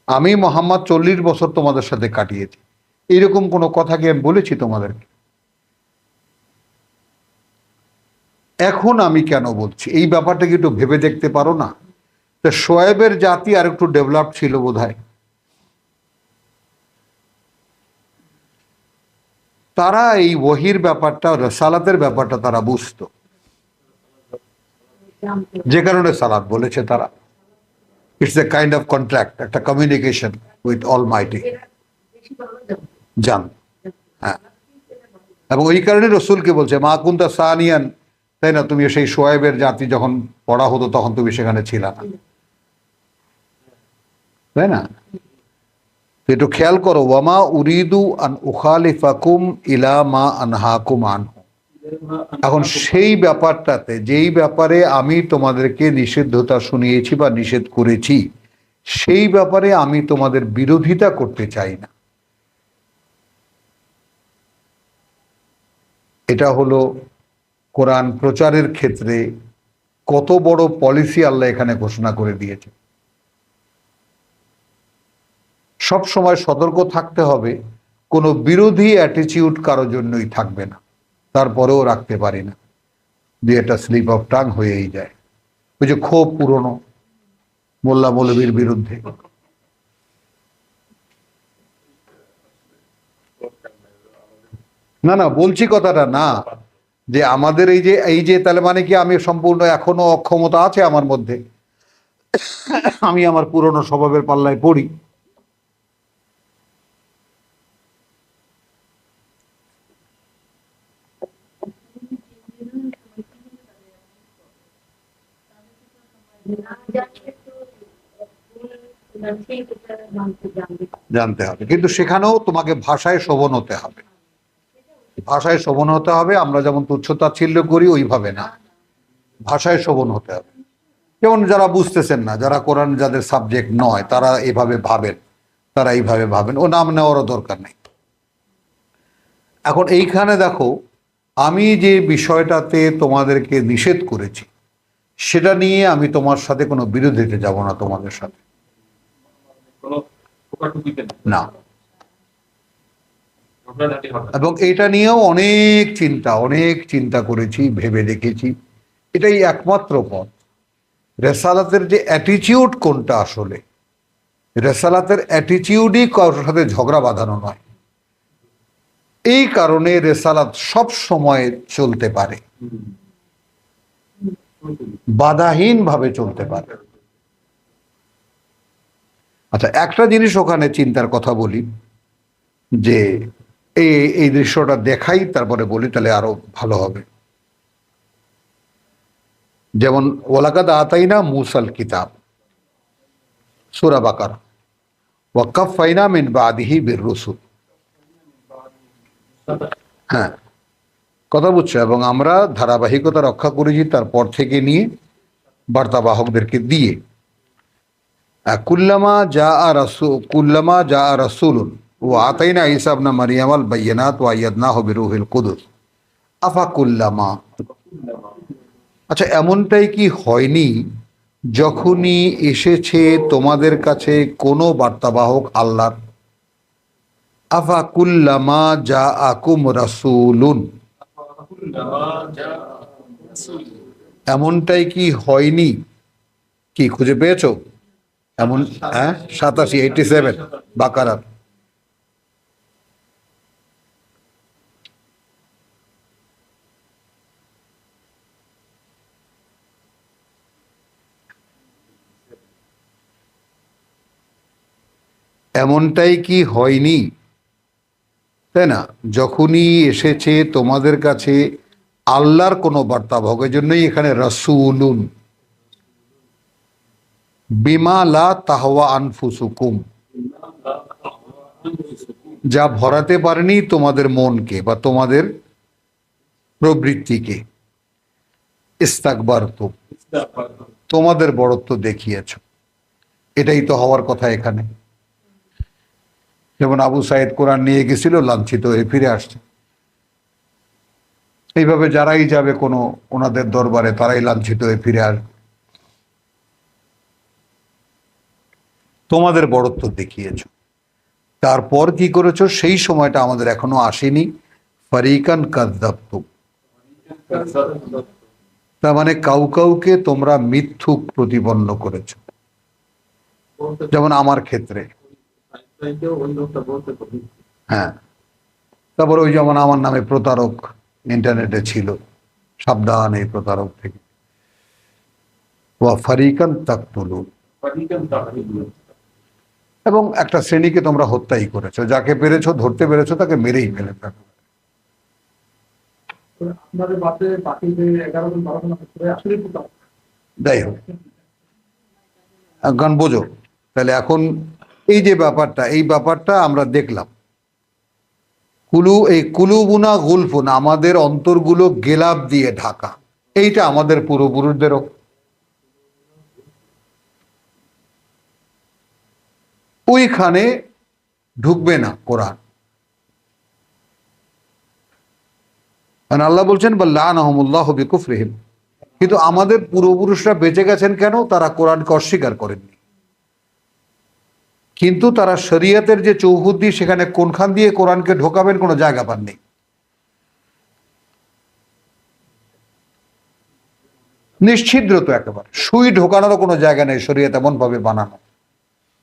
Speaker 1: আমি মোহাম্মদ 40 বছর তোমাদের সাথে কাটিয়েছি, এইরকম কোনো কথা কি আমি বলেছি তোমাদেরকে? এখন আমি কেন বলছি এই ব্যাপারটা কি একটু ভেবে দেখতে পারো না? তা শোয়েবের জাতি আর একটু ডেভেলপ ছিল বোধহয়, তারা এই ওহির ব্যাপারটা, রেসালাতের ব্যাপারটা তারা বুঝতো, যে কারণে সালাত বলেছে তারা। It's a kind of contract, একটা কমিউনিকেশন উইথ অলমাইটি, জান। হ্যাঁ, এবং ওই কারণে রসুলকে বলছে মা কুনতা সানিয়ান, তাই না? তুমি সেই শোয়েবের জাতি যখন পড়া হতো তখন তুমি সেখানে ছিল না, তাই না? একটু খেয়াল করো, ওয়ামা উরিদু আন উখালিফাকুম ইলা মা আনহাকুম আনহু। এখন সেই ব্যাপারটাতে, যেই ব্যাপারে আমি তোমাদেরকে নিষিদ্ধতা শুনিয়েছি বা নিষেধ করেছি, সেই ব্যাপারে আমি তোমাদের বিরোধিতা করতে চাই না। এটা হলো কোরআন প্রচারের ক্ষেত্রে কত বড় পলিসি আল্লাহ এখানে ঘোষণা করে দিয়েছে। সব সময় সতর্ক থাকতে হবে, কোনো বিরোধী অ্যাটিটিউড কারোর জন্যই থাকবে না। তারপরেও রাখতে পারি না, দিয়ে একটা স্লিপ অফ টাং হয়েই যায়। ওই যে ক্ষোভ পুরনো মোল্লা মৌলবীর বিরুদ্ধে, না না বলছি কথাটা না, যে আমাদের এই যে তাহলে মানে কি আমি সম্পূর্ণ এখনো অক্ষমতা আছে আমার মধ্যে, আমি আমার পুরনো স্বভাবের পাল্লায় পড়ি। জানতে হবে, কিন্তু সেখানেও তোমাকে ভাষায় শোভন হতে হবে, ভাষায় শোভন হতে হবে। আমরা যেমন তুচ্ছতাচ্ছিল্য করি ওইভাবে না, ভাষায় শোভন হতে হবে। যেমন যারা বুঝতেছেন না, যারা কোরআন যাদের সাবজেক্ট নয়, তারা এভাবে ভাবেন, তারা এইভাবে ভাবেন, ও নাম নেওয়ারও দরকার নেই। এখন এইখানে দেখো, আমি যে বিষয়টাতে তোমাদেরকে নিষেধ করেছি সেটা নিয়ে আমি তোমার সাথে কোনো বিরোধিতে যাব না, তোমাদের সাথে
Speaker 2: কোনো টোকাটুকিতে
Speaker 1: না।
Speaker 2: ঝগড়াঝাটি হবে না।
Speaker 1: এবং এটা নিয়েও অনেক চিন্তা করেছি, ভেবে দেখেছি। এটাই একমাত্র পথ। রেসালাতের যে অ্যাটিটিউড কোনটা, আসলে রেসালাতের অ্যাটিটিউডই কারোর সাথে ঝগড়া বাঁধানো নয়। এই কারণে রেসালাত সব সময় চলতে পারে, বাধাহীন ভাবে চলতে পারে। আচ্ছা, একটা জিনিস ওখানে চিন্তার কথা বলি, যে এই দৃশ্যটা দেখাই তারপরে বলি, তাহলে আরো ভালো হবে। যেমন ওয়ালাকাদ আতাইনা মুসাল কিতাব, সূরা বাকারা, ওয়া কাফাইনা মিন বাদিহি বির রুসুল। হ্যাঁ, কথা বুঝছো? এবং আমরা ধারাবাহিকতা রক্ষা করেছি তারপর থেকে নিয়ে বার্তাবাহকদেরকে দিয়ে। কুল্লামা জা রাসূলুন ওয়া আতাইনা ঈসা ইবনে মারইয়াম আল বায়্যিনাত ওয়া আইয়াদনাহু বিরূহিল কুদুস আফা কুল্লামা। আচ্ছা, এমনটাই কি হয়নি যখনই এসেছে তোমাদের কাছে কোনো বার্তাবাহক আল্লাহর? আফা কুল্লামা জাআকুম রাসূলুন, এমনটাই কি হয়নি? কি খুঁজে পেয়েছো এমন? হ্যাঁ, 87 বাকারার এমনটাই কি হয়নি, তাই না? যখনই এসেছে তোমাদের কাছে আল্লাহর কোনো বার্তা ভোগের জন্যই এখানে রাসূলুন বিমা লা তাহওয়া আনফুসুকুম, যা ভরাতে পারেনি তোমাদের মনকে বা তোমাদের প্রবৃত্তিকে। ইস্তাকবারতুম, তোমাদের বড়ত্ব দেখিয়েছ। এটাই তো হওয়ার কথা এখানে। যেমন আবু সাইদ কোরআন নিয়ে গেছিল, লাঞ্ছিত হয়ে ফিরে আসছে। এইভাবে যারাই যাবে কোনো ওনাদের দরবারে তারাই লাঞ্ছিত হয়ে ফিরে আসবে। তোমাদের বড়ত্ব দেখিয়েছ। তারপর কি করেছো? সেই সময়টা আমাদের এখনো আসেনি। ফারিকান কাযযাবতুম, তার মানে কাউকে তোমরা মিথ্যুক প্রতিপন্ন করেছো। যেমন আমার ক্ষেত্রে,
Speaker 4: ওই লোকটা বলতে পারি।
Speaker 1: হ্যাঁ। তারপর ওই যেমন আমার নামে প্রতারক ইন্টারনেটে ছিল, সাবধান এই প্রতারক থেকে। ওয়া ফারিকান তাকতুলুন, এবং একটা শ্রেণীকে তোমরা হত্যাই করেছো। যাকে পেরেছো, ধরতে পেরেছো, তাকে মেরেই ফেলে ফেলো।
Speaker 3: আপনাদের বাসে বাকি যে 11 জন 12 জন আছে আসলে কি তা?
Speaker 1: যাই হোক, এখন বোঝো। তাহলে এখন এই যে ব্যাপারটা, এই ব্যাপারটা আমরা দেখলাম। এই কুলুবুনা গুলফুন, আমাদের অন্তরগুলো গেলাপ দিয়ে ঢাকা। এইটা আমাদের পূর্বপুরুষদেরও। ওইখানে ঢুকবে না কোরআন। কারণ আল্লাহ বলছেন লাআনাহুমুল্লাহু বিকুফরিহিম। কিন্তু আমাদের পূর্বপুরুষরা বেঁচে গেছেন কেন? তারা কোরআনকে অস্বীকার করেননি। কিন্তু তারা শরীয়তের যে চৌহদ্দি, সেখানে কোনখান দিয়ে কোরআনকে ঢোকাবেন কোনো জায়গা পাননি। নিশ্ছিদ্র তো একেবারে, সুই ঢোকানোরও কোনো জায়গা নেই শরীয়ত এমন ভাবে বানানো।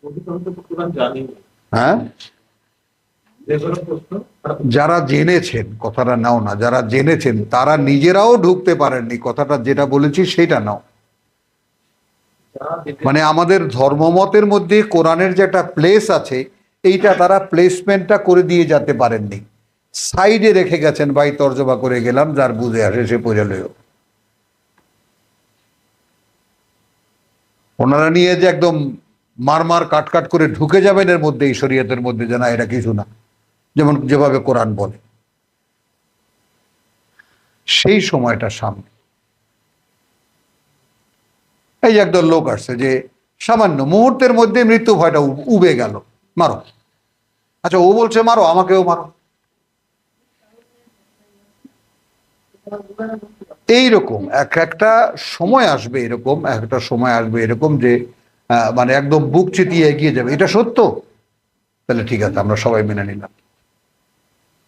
Speaker 4: অধিকাংশ তো কোরআন জানি না।
Speaker 1: হ্যাঁ,
Speaker 4: যেগুলো প্রশ্ন
Speaker 1: যারা জেনেছেন, কথাটা নাও না, যারা জেনেছেন তারা নিজেরাও ঢুকতে পারেননি। কথাটা যেটা বলেছি সেটা নাও।
Speaker 4: যারা জেনে-
Speaker 1: মানে আমাদের ধর্মমতের মধ্যে কোরআনের যে একটা প্লেস আছে, এইটা তারা প্লেসমেন্টটা করে দিয়ে যেতে পারেননি। সাইডে রেখে গেছেন, ভাই তর্জমা করে গেলাম, যার বুঝে আসে সে বোঝালেও। ওনারা নিয়ে যে একদম মারমার কাট করে ঢুকে যাবেন এর মধ্যে, এই শরীয়তের মধ্যে, যে না এটা কিছু না, যেমন যেভাবে কোরআন বলে, সেই সময়টা সামনে। এই যে একদল লোক আসছে যে সামান্য মুহূর্তের মধ্যে মৃত্যু ভয়টা উবে গেল, মারো। আচ্ছা, ও বলছে মারো, আমাকেও মারো। এইরকম একটা সময় আসবে, এরকম একটা সময় আসবে এরকম যে মানে একদম বুক চিতিয়ে এগিয়ে যাবে। এটা সত্য, তাহলে ঠিক আছে, আমরা সবাই মেনে নিলাম।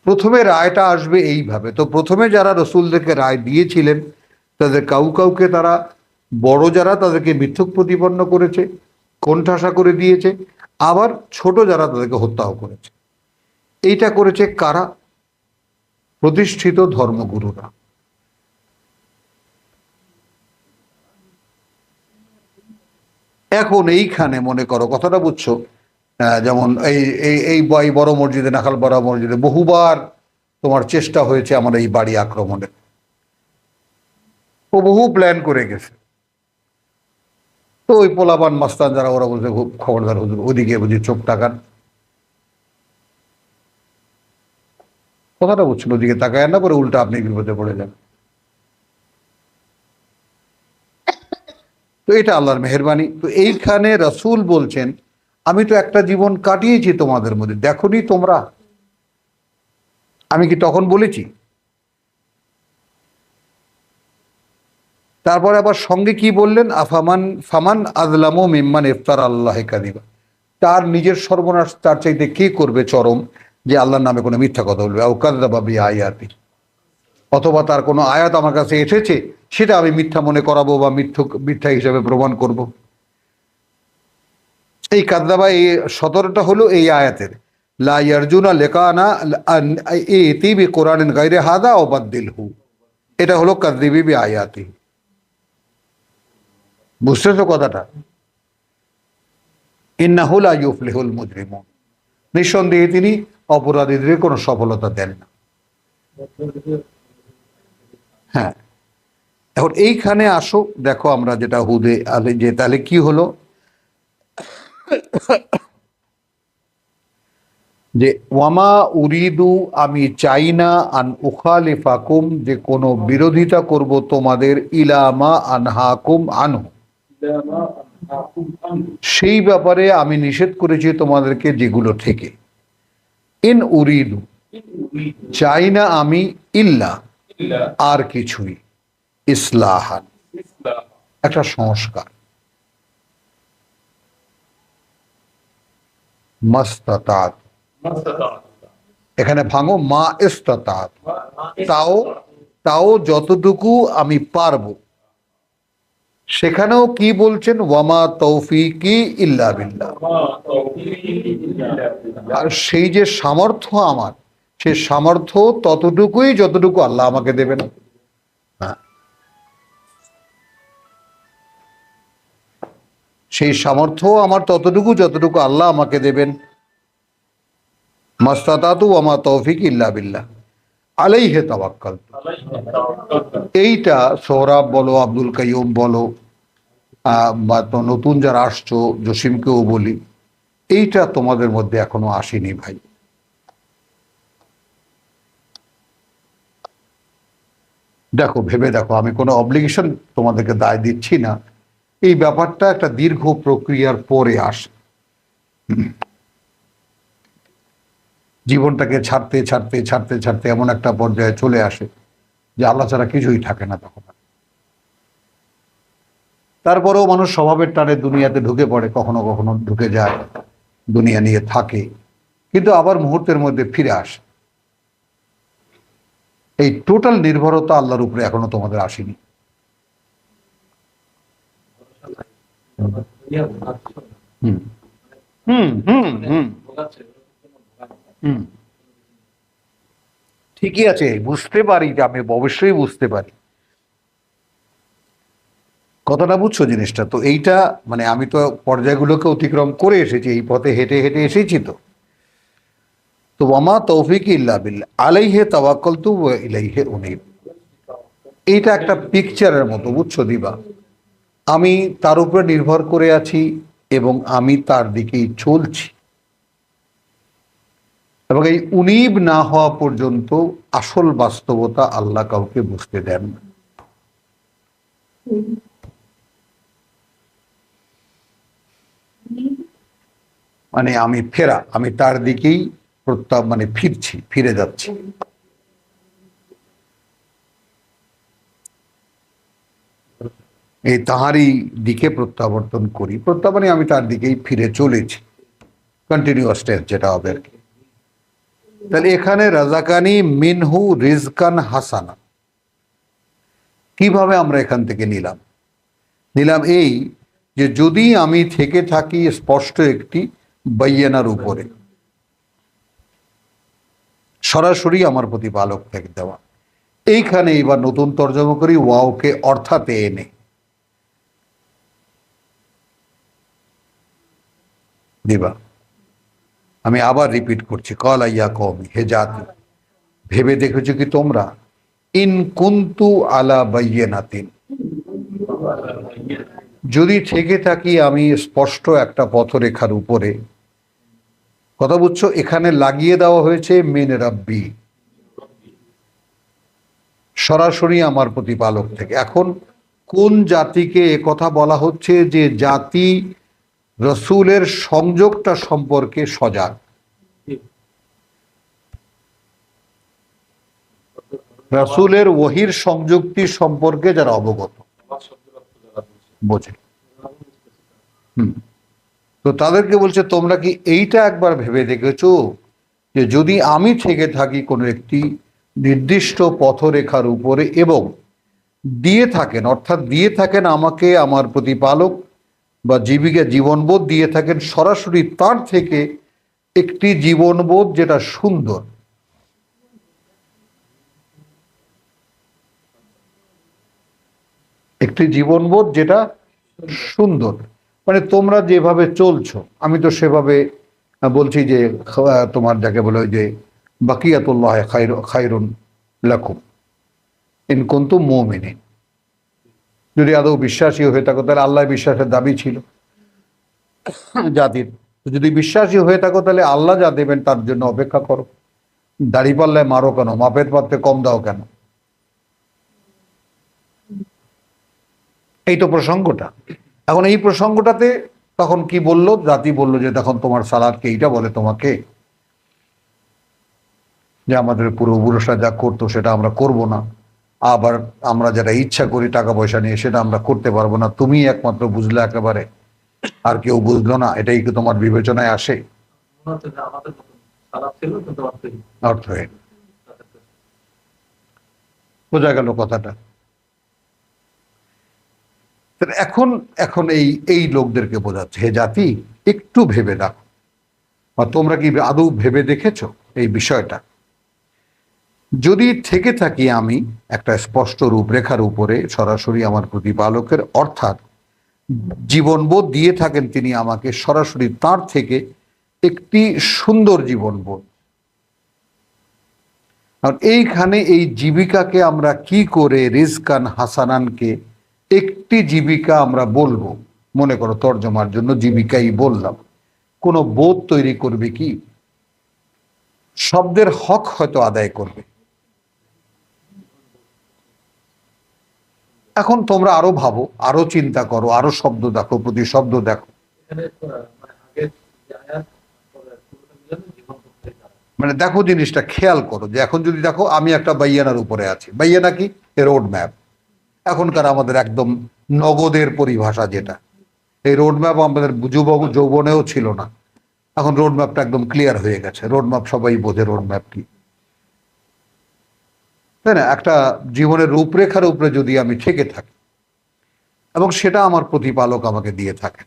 Speaker 1: প্রথমে রায়টা আসবে এইভাবে। তো প্রথমে যারা রসুলদেরকে রায় দিয়েছিলেন, তাদের কাউকে তারা বড় যারা, তাদেরকে মিথ্যুক প্রতিপন্ন করেছে, কোণঠাসা করে দিয়েছে। আবার ছোট যারা, তাদেরকে হত্যাও করেছে। এইটা করেছে কারা? প্রতিষ্ঠিত ধর্মগুরুরা। এখন এইখানে মনে করো, কথাটা বুঝছো? যেমন এই বড় মসজিদে, নাখাল বড় মসজিদে বহুবার তোমার চেষ্টা হয়েছে আমার এই বাড়ি আক্রমণের। ও বহু প্ল্যান করে গেছে। তো ওই পোলাপান মাস্তান যারা, ওরা বলছে খুব খবরদার হুজুর, ওদিকে বুঝি চোখ তাকান। কথাটা বুঝছেন? ওদিকে তাকায় না, করে উল্টা আপনি বিপদে পড়ে যান। তো এটা আল্লাহর মেহেরবানি। তো এইখানে রাসূল বলছেন, আমি তো একটা জীবন কাটিয়েছি তোমাদের মধ্যে, দেখোনি তোমরা? আমি কি তখন বলেছি? তারপরে আবার সঙ্গে কি বললেন? ফামান আযলামু মিম্মান ইফতারা আল্লাহি কাযিবা। তার নিজের সর্বনাশ তার চাইতে কে করবে চরম, যে আল্লাহর নামে কোনো মিথ্যা কথা বলবে। আও কাযযাবা বিআয়াতি, অথবা তার কোনো আয়াত আমার কাছে এসেছে, সেটা আমি মিথ্যা মনে করাবো বা মিথ্যা হিসাবে প্রমাণ করব। এই কাযযাবা, এই 17টা হলো এই আয়াতের। লা ইয়ারজুনা লিকানা ইতি বিকুরআনিন গায়রি হাযা আও বাদদিলহু, এটা হলো কাযযিবি বিআয়াতি। বুঝতেছো কথাটা? ইন্নাহু লা ইউফলিহুল মুজরিমুন। নিঃসন্দেহে তিনি অপরাধীদের কোনো সফলতা দেন না। হ্যাঁ, এখন এইখানে আসো, দেখো আমরা যেটা হুদে আলে যে তাহলে কি হলো যে ওয়ামা উরিদু, আমি চাই না, আন উখালিফাকুম, যে কোনো বিরোধিতা করব তোমাদের, ইলামা আনহাকুম আনহু, সেই ব্যাপারে আমি নিষেধ করেছি তোমাদেরকে যেগুলো থেকে। ইন উরিদু, চাই না আমি, ইল্লা, আর কিছুই, ইসলাহান, একটা সংস্কার, মাস্তাতাত, এখানে ভাঙো মা ইস্তাতাত, তাও তাও যতটুকু আমি পারবো। সেখানেও কি বলছেন, ওয়ামা তৌফিকি ইল্লা বিল্লাহ, আর সেই যে সামর্থ্য আমার, সে সামর্থ্য ততটুকুই যতটুকু আল্লাহ আমাকে দেবেন। হ্যাঁ, সেই সামর্থ্য আমার ততটুকু যতটুকু আল্লাহ আমাকে দেবেন। মাস্তাতাতু ওয়ামা তৌফিক ইল্লা বিল্লাহ আলাইহি তাওয়াক্কালতু। এইটা সোহরাব বলো, আব্দুল কাইয়ুম বলো, বা তো নতুন যারা আসছো, জসিমকেও বলি, এইটা তোমাদের মধ্যে এখনো আসেনি ভাই। দেখো, ভেবে দেখো, আমি কোনো অব্লিগেশন তোমাদেরকে দায় দিচ্ছি না, এই ব্যাপারটা একটা দীর্ঘ প্রক্রিয়ার পরে আসে। জীবনটাকে ছাড়তে ছাড়তে ছাড়তে ছাড়তে এমন একটা পর্যায়ে চলে আসে যে আল্লাহ ছাড়া কিছুই থাকে না তখন। তারপরেও মানুষ স্বভাবের টানে দুনিয়াতে ঢুকে পড়ে, কখনো কখনো ঢুকে যায়, দুনিয়া নিয়ে থাকে, কিন্তু আবার মুহূর্তের মধ্যে ফিরে আসে। এই টোটাল নির্ভরতা আল্লাহর উপরে এখনো তোমাদের আসেনি। হুম হুম হুম হুম হুম ঠিকই আছে, বুঝতে পারি, যে আমি অবশ্যই বুঝতে পারি, কথাটা বুঝছো জিনিসটা তো। এইটা মানে আমি তো পর্যায়গুলোকে অতিক্রম করে এসেছি, এই পথে হেঁটে হেঁটে এসেছি তো। তো ওয়ামা তৌফিক ইল্লা বিল্লাহ আলাইহি তাওয়াক্কালতু ওয়া ইলাইহি উনীব, এইটা একটা পিকচারের মতো, বুঝছো দিবা। আমি তার উপরে নির্ভর করে আছি এবং আমি তার দিকেই চলছি, এবং এই উনীব না হওয়া পর্যন্ত আসল বাস্তবতা আল্লাহ কাউকে বুঝতে দেন না। মানে আমি ফেরা, আমি তার দিকেই মানে ফিরছি, ফিরে যাচ্ছি। এই তাহারই দিকে প্রত্যাবর্তন করি, প্রত্যাবর্তনে আমি তার দিকেই ফিরে চলেছি, কন্টিনিউয়াস টেন্স যেটা হবে আর কি। তাহলে এখানে রাজাকানি মিনহু রিজকান হাসানা, কিভাবে আমরা এখান থেকে নিলাম এই যে যদি আমি থেকে থাকি স্পষ্ট একটি বাইয়ানার উপরে, সরাসরি আমার প্রতিপালক থেকে দেওয়া। এইখানে এবার নতুন তর্জমা করি, ওয়াওকে অর্থাতে এনে দিবা। আমি আবার রিপিট করছি, কল আইয়া কওমি, হে জাতি, ভেবে দেখেছো কি তোমরা, ইন কুনতু আলা বাইয়িনাতিন, যদি থেকে থাকি আমি স্পষ্ট একটা পথরেখার উপরে। কথা বুঝছো, এখানে লাগিয়ে দেওয়া হয়েছে মিন রাব্বি, সরাসরি আমার প্রতিপালক থেকে। এখন কোন জাতিকে কথা বলা হচ্ছে যে জাতি রসুলের সংযোগটা সম্পর্কে সজাগ, রসুলের ওহির সংযুক্তি সম্পর্কে যারা অবগত, বোঝে। তো তাদেরকে বলছে, তোমরা কি এইটা একবার ভেবে দেখেছো যে যদি আমি থেকে থাকি কোনো একটি নির্দিষ্ট পথরেখার উপরে এবং দিয়ে থাকেন, অর্থাৎ দিয়ে থাকেন আমাকে আমার প্রতিপালক, বা জীবিকা জীবনবোধ দিয়ে থাকেন সরাসরি তার থেকে একটি জীবনবোধ যেটা সুন্দর, একটি জীবনবোধ যেটা সুন্দর, মানে তোমরা যেভাবে চলছো আমি তো সেভাবে বলছি যে তোমার যাকে বলে ওই যে বাকিয়াতুল্লাহ খায়রুন লাকুম ইন কুনতুম মুমিনিন, যদি আদৌ বিশ্বাসী হয়ে থাকো তাহলে আল্লাহ বিশ্বাসের দাবি ছিল জাতির। তো যদি বিশ্বাসী হয়ে থাকো তাহলে আল্লাহ যা দেবেন তার জন্য অপেক্ষা করো। দাড়ি পাল্লায় মারো কেন? মাপের পাত্রে কম দাও কেন? এই তো প্রসঙ্গটা। এখন এই প্রসঙ্গটাতে তখন কি বললো? জাতি বলল যে তখন তোমার সালাদকে এইটা বলে তোমাকে যে আমাদের পূর্বপুরুষরা যা করতো সেটা আমরা করব না, আবার আমরা যেটা ইচ্ছা করি টাকা পয়সা নিয়ে সেটা আমরা করতে পারবো না, তুমি একমাত্র বুঝলে একেবারে, আর কেউ বুঝলো না, এটাই কি তোমার বিবেচনায় আসে?
Speaker 3: মনে হচ্ছে যে আমাদের মতন সালাদ ছিল কিন্তু অর্থহীন।
Speaker 1: অর্থহীন। বোঝা গেল কথাটা? এখন এখন এই এই লোকদেরকে বোঝাচ্ছে, হে জাতি একটু ভেবে দেখো, বা তোমরা কি আদৌ ভেবে দেখেছো এই বিষয়টা? যদি থেকে থাকি আমি একটা স্পষ্ট রূপরেখার উপরে সরাসরি আমার প্রতিপালকের, অর্থাৎ জীবনবোধ দিয়ে থাকেন তিনি আমাকে সরাসরি তার থেকে একটি সুন্দর জীবনবোধ। আর এইখানে এই জীবিকাকে আমরা কি করে রিজকান হাসানানকে একটি জীবিকা আমরা বলবো, মনে করো তর্জমার জন্য জীবিকাই বললাম, কোনো বোধ তৈরি করবে কি? শব্দের হক হয়তো আদায় করবে। এখন তোমরা আরো ভাবো, আরো চিন্তা করো, আরো শব্দ দেখো, প্রতি শব্দ দেখো।
Speaker 3: এখানে মানে আগের যে আয়াত পুরোটা মিলানো জীবন করতে পারে।
Speaker 1: মানে দেখো জিনিসটা খেয়াল করো যে এখন যদি দেখো আমি একটা বাইয়ানার উপরে আছি, বাইয়ানা কি? Road map. এখনকার আমাদের একদম নগদের পরিভাষা যেটা, এই রোড ম্যাপ আমাদের যৌবনেও ছিল না, এখন রোড ম্যাপটা একদম ক্লিয়ার হয়ে গেছে। রোড ম্যাপ সবাই বোঝে রোড ম্যাপ কি, তাই না? একটা জীবনের রূপরেখার উপরে যদি আমি থেকে থাকি এবং সেটা আমার প্রতিপালক আমাকে দিয়ে থাকে,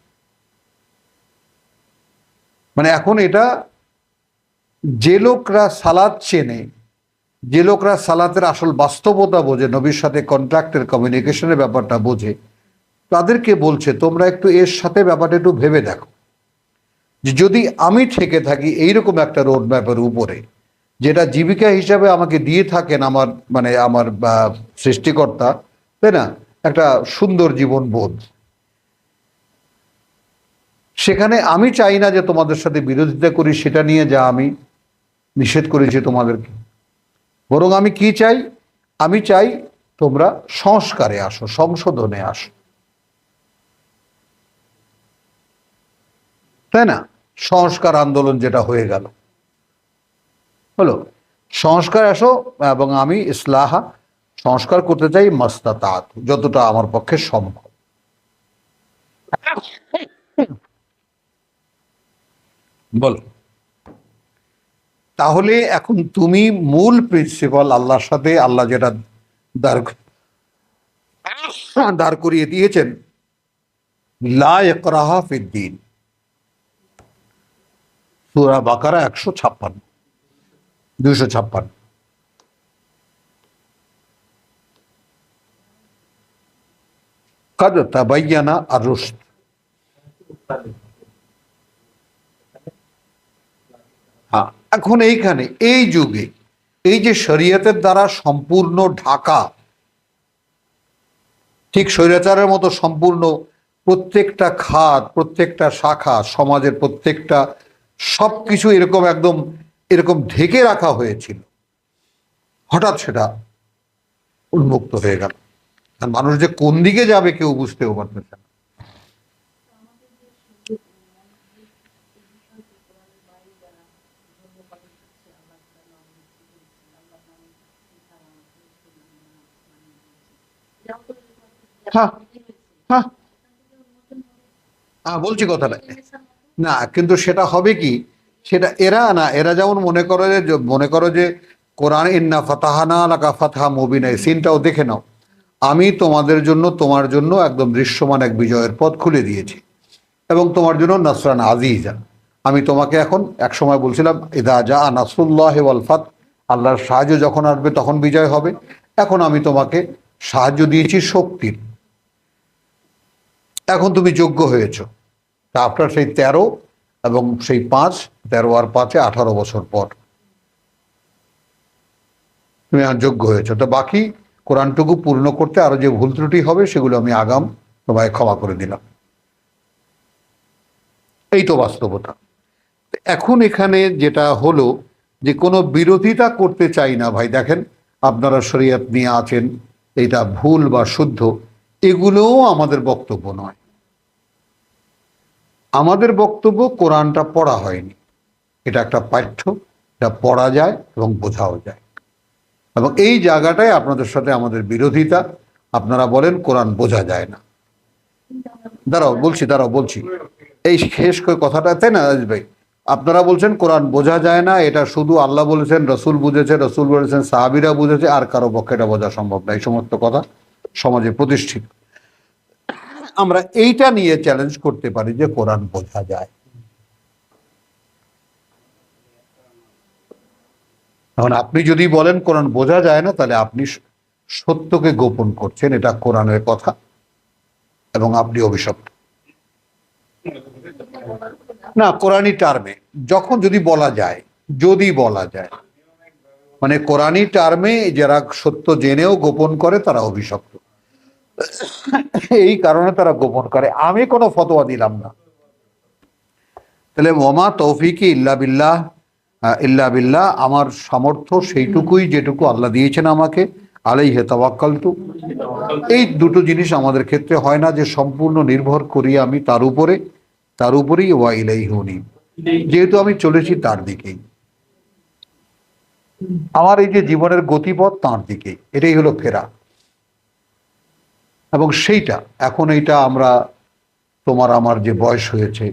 Speaker 1: মানে এখন এটা যে লোকরা সালাত চেনে, যে লোকরা সালাতের আসল বাস্তবতা বোঝে, নবীর সাথে কন্ট্রাক্টের কমিউনিকেশনের ব্যাপারটা বোঝে, তাদেরকে বলছে তোমরা একটু এর সাথে ব্যাপারটা একটু ভেবে দেখো যে যদি আমি থেকে থাকি এইরকম একটা রোড ম্যাপের উপরে, যেটা জীবিকা হিসাবে আমাকে দিয়ে থাকেন আমার মানে আমার সৃষ্টিকর্তা, তাই না? একটা সুন্দর জীবন বোধ, সেখানে আমি চাই না যে তোমাদের সাথে বিরোধিতা করি সেটা নিয়ে যা আমি নিষেধ করেছি তোমাদেরকে, বরং আমি কি চাই? আমি চাই তোমরা সংস্কারে আসো, সংশোধনে আসো, তাই না? সংস্কার আন্দোলন যেটা হয়ে গেল হলো, সংস্কার আসো, এবং আমি ইসলাহা সংস্কার করতে চাই মাস্তাতাত, যতটা আমার পক্ষে সম্ভব। বল, তাহলে এখন তুমি মূল প্রিন্সিপাল আল্লাহর সাথে, আল্লাহ যেটা দাঁড় করিয়ে দিয়েছেন, লা ইকরাহা ফিদ্দীন, সূরা বাকারা 156 256। কাদ তাবায়্যানা আর-রুশদ। হ্যাঁ, এখন এইখানে এই যুগে এই যে শরীয়তের দ্বারা সম্পূর্ণ ঢাকা, ঠিক স্বৈরাচারের মতো সম্পূর্ণ প্রত্যেকটা খাত, প্রত্যেকটা শাখা, সমাজের প্রত্যেকটা সবকিছু এরকম একদম এরকম ঢেকে রাখা হয়েছিল, হঠাৎ সেটা উন্মুক্ত হয়ে গেল। আর মানুষ যে কোন দিকে যাবে কেউ বুঝতেও পারতেছে না। হ্যাঁ হ্যাঁ হ্যাঁ, বলছি কথাটা না, কিন্তু সেটা হবে কি, সেটা এরা না, এরা যেমন মনে করো যে কোরআন ইন্না ফাতাহানা লাকা ফাতহা মুবিনা, এই সিনটাও দেখে নাও, আমি তোমাদের জন্য, তোমার জন্য একদম দৃশ্যমান এক বিজয়ের পথ খুলে দিয়েছি, এবং তোমার জন্য নাসরান আজিজা, আমি তোমাকে এখন, এক সময় বলছিলাম ইদা জা নাসরুল্লাহি ওয়াল ফাত, আল্লাহর সাহায্য যখন আসবে তখন বিজয় হবে, এখন আমি তোমাকে সাহায্য দিয়েছি শক্তির, এখন তুমি যোগ্য হয়েছ। তা আপনার সেই 13 এবং সেই 5, 13 আর 5-এ 18 বছর পর তুমি যোগ্য হয়েছো। তো বাকি কোরআনটুকু পূর্ণ করতে আরো যে ভুল ত্রুটি হবে সেগুলো আমি আগাম তোমায় ক্ষমা করে দিলাম। এই তো বাস্তবতা। এখন এখানে যেটা হলো যে কোনো বিরোধিতা করতে চাই না ভাই। দেখেন, আপনারা শরীয়ত নিয়ে আছেন, এটা ভুল বা শুদ্ধ, এগুলোও আমাদের বক্তব্য নয়। আমাদের বক্তব্য কোরআনটা পড়া হয়নি, এটা একটা পাঠ্য, এটা পড়া যায় এবং বোঝাও যায়। এবং এই জায়গাটায় আপনাদের সাথে আমাদের বিরোধিতা। আপনারা বলেন কোরআন বোঝা যায় না। দাঁড়াও বলছি এই শেষ করে কথাটা, তাই না আজ ভাই? আপনারা বলছেন কোরআন বোঝা যায় না, এটা শুধু আল্লাহ বলেছেন, রসুল বুঝেছে, রসুল বলেছেন, সাহাবিরা বুঝেছে, আর কারো পক্ষে এটা বোঝা সম্ভব না। এই সমস্ত কথা সমাজে প্রতিষ্ঠিত। আমরা এইটা নিয়ে চ্যালেঞ্জ করতে পারি যে কোরআন বোঝা যায়। এখন আপনি যদি বলেন কোরআন বোঝা যায় না, তাহলে আপনি সত্যকে গোপন করছেন, এটা কোরআনের কথা, এবং আপনি অভিশপ্ত। না, কোরআনী টার্মে যখন যদি বলা যায়, মানে কোরআনী টার্মে যারা সত্য জেনেও গোপন করে তারা অভিশপ্ত। এই কারণে তারা গোপন করে। আমি কোনো ফতোয়া দিলাম না। তাহলে ওমা তৌফিকি ইল্লা বিল্লাহ, আমার সামর্থ্য সেইটুকুই যেটুকু আল্লাহ দিয়েছেন আমাকে, আলাইহি তাওয়াক্কালতু। এই দুটো জিনিস আমাদের ক্ষেত্রে হয় না, যে সম্পূর্ণ নির্ভর করি আমি তার উপরেই ওয়া ইলাইহি উনীব। যেহেতু আমি চলেছি তার দিকেই, আমার এই যে জীবনের গতিপথ তার দিকেই, এটাই হলো ফেরা। এবং সেইটা এখন এইটা আমরা, তোমার আমার যে বয়স হয়েছে,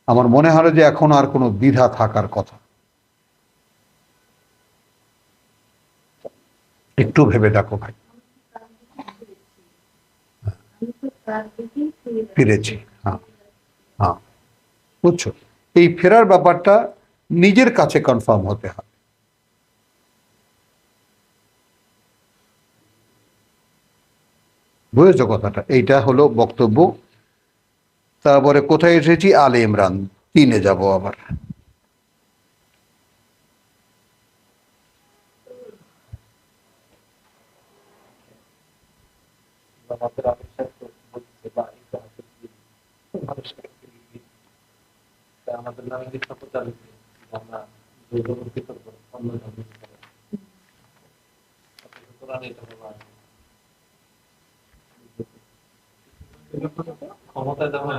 Speaker 1: আমার মনে হয় যে এখন আর কোনো দ্বিধা থাকার কথা। একটু ভেবে দেখো ভাই। ফিরেছি, হ্যাঁ হ্যাঁ, বুঝছো? এই ফেরার ব্যাপারটা নিজের কাছে কনফার্ম হতে হবে। বুঝেছো কথাটা? এইটা হলো বক্তব্য। তারপরে কোথায় এসেছি? আলে ইমরান 3-এ যাব আবার।
Speaker 3: আমাদের আবিষ্কার বলছে বা আমাদের নামে দীক্ষা প্রচারিত, আমরা দূরবর্তী করবো অন্য ধর্মের কোরআন এটা ক্ষমতায় যেমন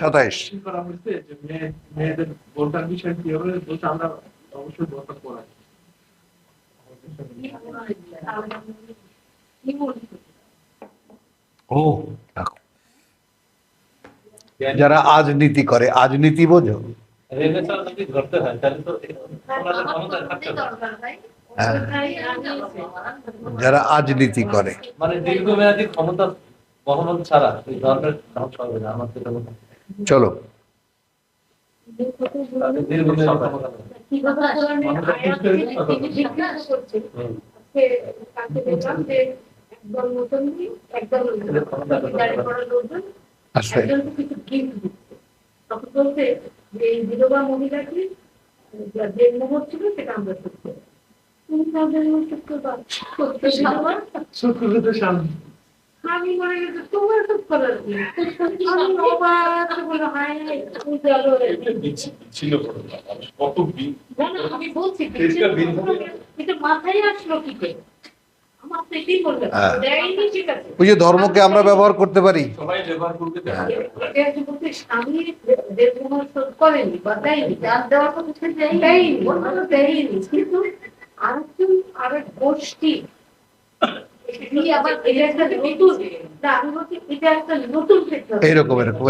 Speaker 1: 27
Speaker 4: করা হয়েছে যে মেয়েদের ভোটার বিষয় কি হবে, বলতে আমরা অবশ্যই ভোটার করাই।
Speaker 1: ও দেখো, যারা আজনীতি করে, আজনীতি বোঝো?
Speaker 3: রেনেসাঁ যদি ধরতে হয় তাহলে তো ওনাদের ক্ষমতায় থাকতে হবে।
Speaker 1: যারা আজনীতি করে,
Speaker 3: মানে দীর্ঘমেয়াদী ক্ষমতা বহন ছাড়া এই ধর্মের ধ্বংস হবে না, আমার যেটা মনে হয়।
Speaker 1: চলো
Speaker 3: দীর্ঘমেয়াদী ক্ষমতা
Speaker 1: আসবে।
Speaker 5: তখন বলতে যে এই বিধবা মহিলাকে যে মোহর ছিল সেটা আমরা সত্যি আমি মনে গেছে তোমার সব করার কি? আমি অবাক বলে হায়
Speaker 2: ছিল কত
Speaker 5: আমি বলছি এটা মাথায় আসলো কি করে? আমার তো এটাই বলবে দেয়নি, ঠিক আছে।
Speaker 1: ওই যে ধর্মকে আমরা ব্যবহার করতে পারি।
Speaker 2: সবাই ব্যবহার করতে দেয়।
Speaker 5: এটা যে বলতে স্বামী দেড় মোহর শোধ করেনি বা দেয়নি, যার দেওয়ার কথা সে দেয়নি, বলতে দেয়নি, কিন্তু আরেক গোষ্ঠী আবার এটা একটা নতুন, আমি বলছি এটা একটা নতুন ক্ষেত্র,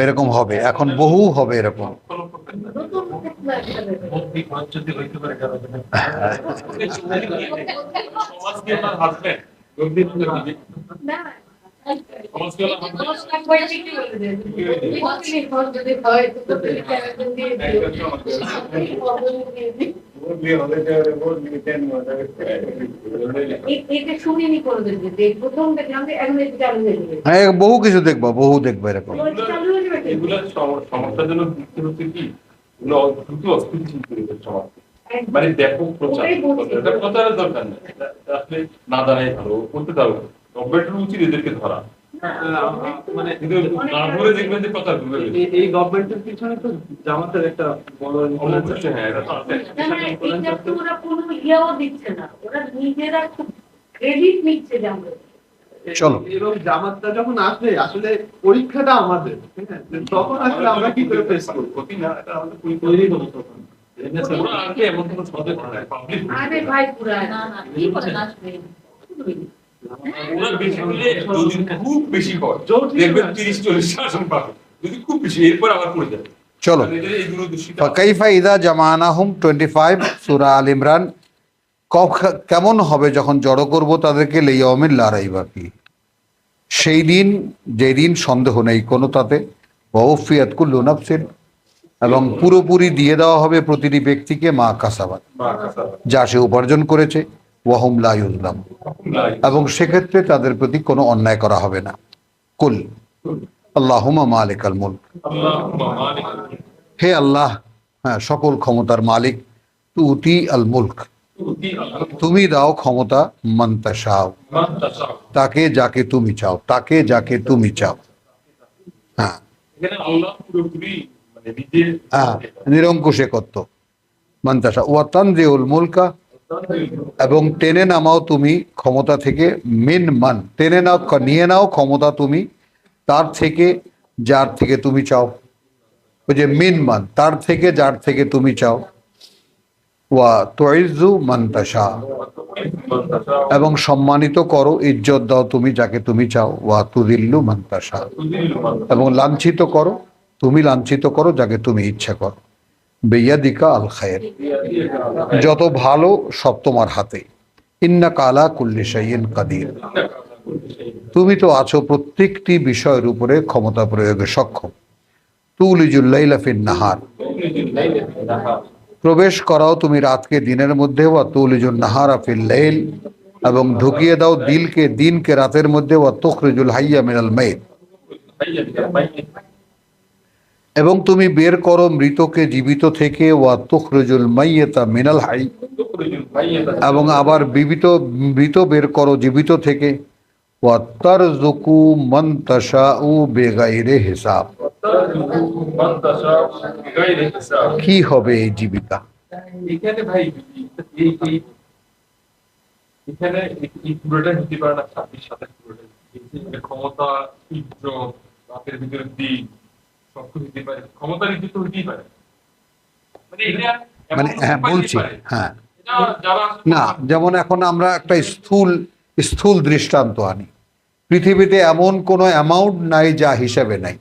Speaker 1: এরকম হবে, এখন বহু হবে এরকম।
Speaker 5: নতুন ক্ষেত্র একটা ব্যাপার।
Speaker 3: ভক্তি পদ্ধতি হইতে পারে কারণ
Speaker 2: সমাজকে আমার হাজবেন্ড
Speaker 5: না দশ লাখ বই বিক্রি করে দেন। বছরে খরচ যদি হয় তো প্রত্যেকে একজন দিয়ে দিও। এটা শুনিনি কোনোদিন যে প্রথম দেখলাম যে এখন এটা চালু হয়ে যাবে।
Speaker 1: হ্যাঁ বহু কিছু দেখবা, বহু দেখবা এরকম।
Speaker 5: চালু হয়ে যাবে কি?
Speaker 2: এগুলোর সমস্যার জন্য ভিত্তি হচ্ছে কি, এগুলো দ্রুত অস্থিতিশীল পরিবেশ সমাজ, মানে ব্যাপক প্রচার।
Speaker 5: ওটাই বলছি।
Speaker 2: এটা প্রচারের দরকার নেই, এটা আসলে না জানাই ভালো, করতে পারবো। গভর্নমেন্টের উচিত এদেরকে ধরা,
Speaker 4: মানে
Speaker 2: কিন্তু না ধরে দেখবেন যে প্রচার করবে।
Speaker 4: এই গভর্নমেন্টের পিছনে তো জামাতের একটা বড় influence আছে।
Speaker 2: অবশ্যই হ্যাঁ, এটা তো আছে।
Speaker 5: না, না, এটা তো ওরা কোনো ইয়েও দিচ্ছে না, ওরা নিজেরা খুব ক্রেডিট নিচ্ছে জানবে।
Speaker 1: চলো।
Speaker 4: এবং জামাতটা যখন আসবে আসলে পরীক্ষাটা আমাদের, ঠিক আছে? তখন আসলে আমরা কি করে ফেস করবো?
Speaker 2: ক্ষতি না, এটা আমাদের
Speaker 4: তৈরি হলো তখন।
Speaker 2: ওরা আগে এমন কোনো সহজে করে না, public
Speaker 5: আরে ভাই পুরা না না কি করে আসবে?
Speaker 2: ওরা বেশি হলে যদি খুব বেশি হয়
Speaker 4: জোর-
Speaker 2: দেখবেন 30-40 আসন পাবে, যদি খুব বেশি এরপর আবার পড়ে যাবে।
Speaker 1: চলো।
Speaker 2: কারণ এদের এই দূরদর্শিতা।
Speaker 1: ফাকাইফা ইদা জামানাহুম 25 সূরা আল ইমরান। কেমন হবে যখন জড়ো করব তাদেরকে লিয়াউমিল লা রাইবা ফি, সেই দিন যেই দিন সন্দেহ নেই কোনো তাতে, ওয়াউফিয়াত কুল্লু নাফসিন, এবং পুরোপুরি দিয়ে দেওয়া হবে প্রতিটি ব্যক্তিকে মা কাসাবাত,
Speaker 2: বা কাঁচা।
Speaker 1: যা সে উপার্জন করেছে, ওয়াহুম লা ইউজলাম, এবং সেক্ষেত্রে তাদের প্রতি কোনো অন্যায় করা হবে না। কুল আল্লাহুম্মা মালিকাল মুলক,
Speaker 2: আল্লাহুম্মা মালিকাল মুলক
Speaker 1: হে আল্লাহ, হ্যাঁ সকল ক্ষমতার মালিক, তুতি আল মুলক,
Speaker 2: তুতি আল মুলক
Speaker 1: তুমি দাও ক্ষমতা, মান তাশাও,
Speaker 2: মান তাশাউ।
Speaker 1: তাকে যাকে তুমি চাও, তাকে যাকে তুমি চাও। হ্যাঁ
Speaker 2: এখানে আল্লাহ পুরোপুরি মানে নিজের
Speaker 1: হ্যাঁ নিরঙ্কুশ একত্ব। মান তাশাও ওয়া তানজিউল মুলকা, এবং টেনে নামাও তুমি ক্ষমতা থেকে, মিন মান, টেনে নাও, নিয়ে নাও ক্ষমতা তুমি তার থেকে যার থেকে তুমি চাও। ওই যে মিন মান, তার থেকে যার থেকে তুমি চাও। ওয়া তুইজ্জু মান তাশা,
Speaker 2: মান তাশাউ।
Speaker 1: এবং সম্মানিত করো, ইজ্জত দাও তুমি যাকে তুমি চাও। ওয়া তুযিল্লু মান তাশা,
Speaker 2: তুযিল্লু মান তাশাউ।
Speaker 1: এবং লাঞ্ছিত করো, তুমি লাঞ্ছিত করো যাকে তুমি ইচ্ছা করো। বিয়াদিকা আল খায়র, যত ভালো সব তোমার হাতে। ইন্নাকা আলা কুল্লি শাইইন কাদির, তুমি তো আছো প্রত্যেকটি বিষয়ের উপরে ক্ষমতা প্রয়োগে সক্ষম। তুলিজুল লাইলা ফিন নাহার, প্রবেশ করাও তুমি রাতকে দিনের মধ্যে। ওয়া তুলিজুন নাহারা ফিল লাইল, এবং ঢুকিয়ে দাও দিনকে রাতের মধ্যে। ওয়া তুখরিজুল হাইয়া মিনাল মাইত, এবং তুমি বের করো মৃতকে জীবিত থেকে। ওয়া তুখরিজুল মাইয়াতা মিনাল হাই, এবং আবার মৃত বের করো জীবিত থেকে। ওয়া তারযুকু মান তাশাউ বিগাইরি হিসাব,
Speaker 2: মান তাশাউ বিগাইরি হিসাব।
Speaker 1: কি হবে এই জীবিকা?
Speaker 2: এখানে ভাই এখানে এই পুরোটা হতে পারে না, 26-27 পুরোটা ক্ষমতা, ইজ্জত, বাপের ভিতরে দিন সবকিছু দিতে পারে, ক্ষমতার ইজ্জত হতেই পারে। মানে এটা
Speaker 1: মানে হ্যাঁ বলছি, হ্যাঁ
Speaker 2: যারা
Speaker 1: না, যেমন এখন আমরা একটা স্থূল দৃষ্টান্ত আনি। পৃথিবীতে এমন কোনো অ্যামাউন্ট নাই যা হিসাবে নাই।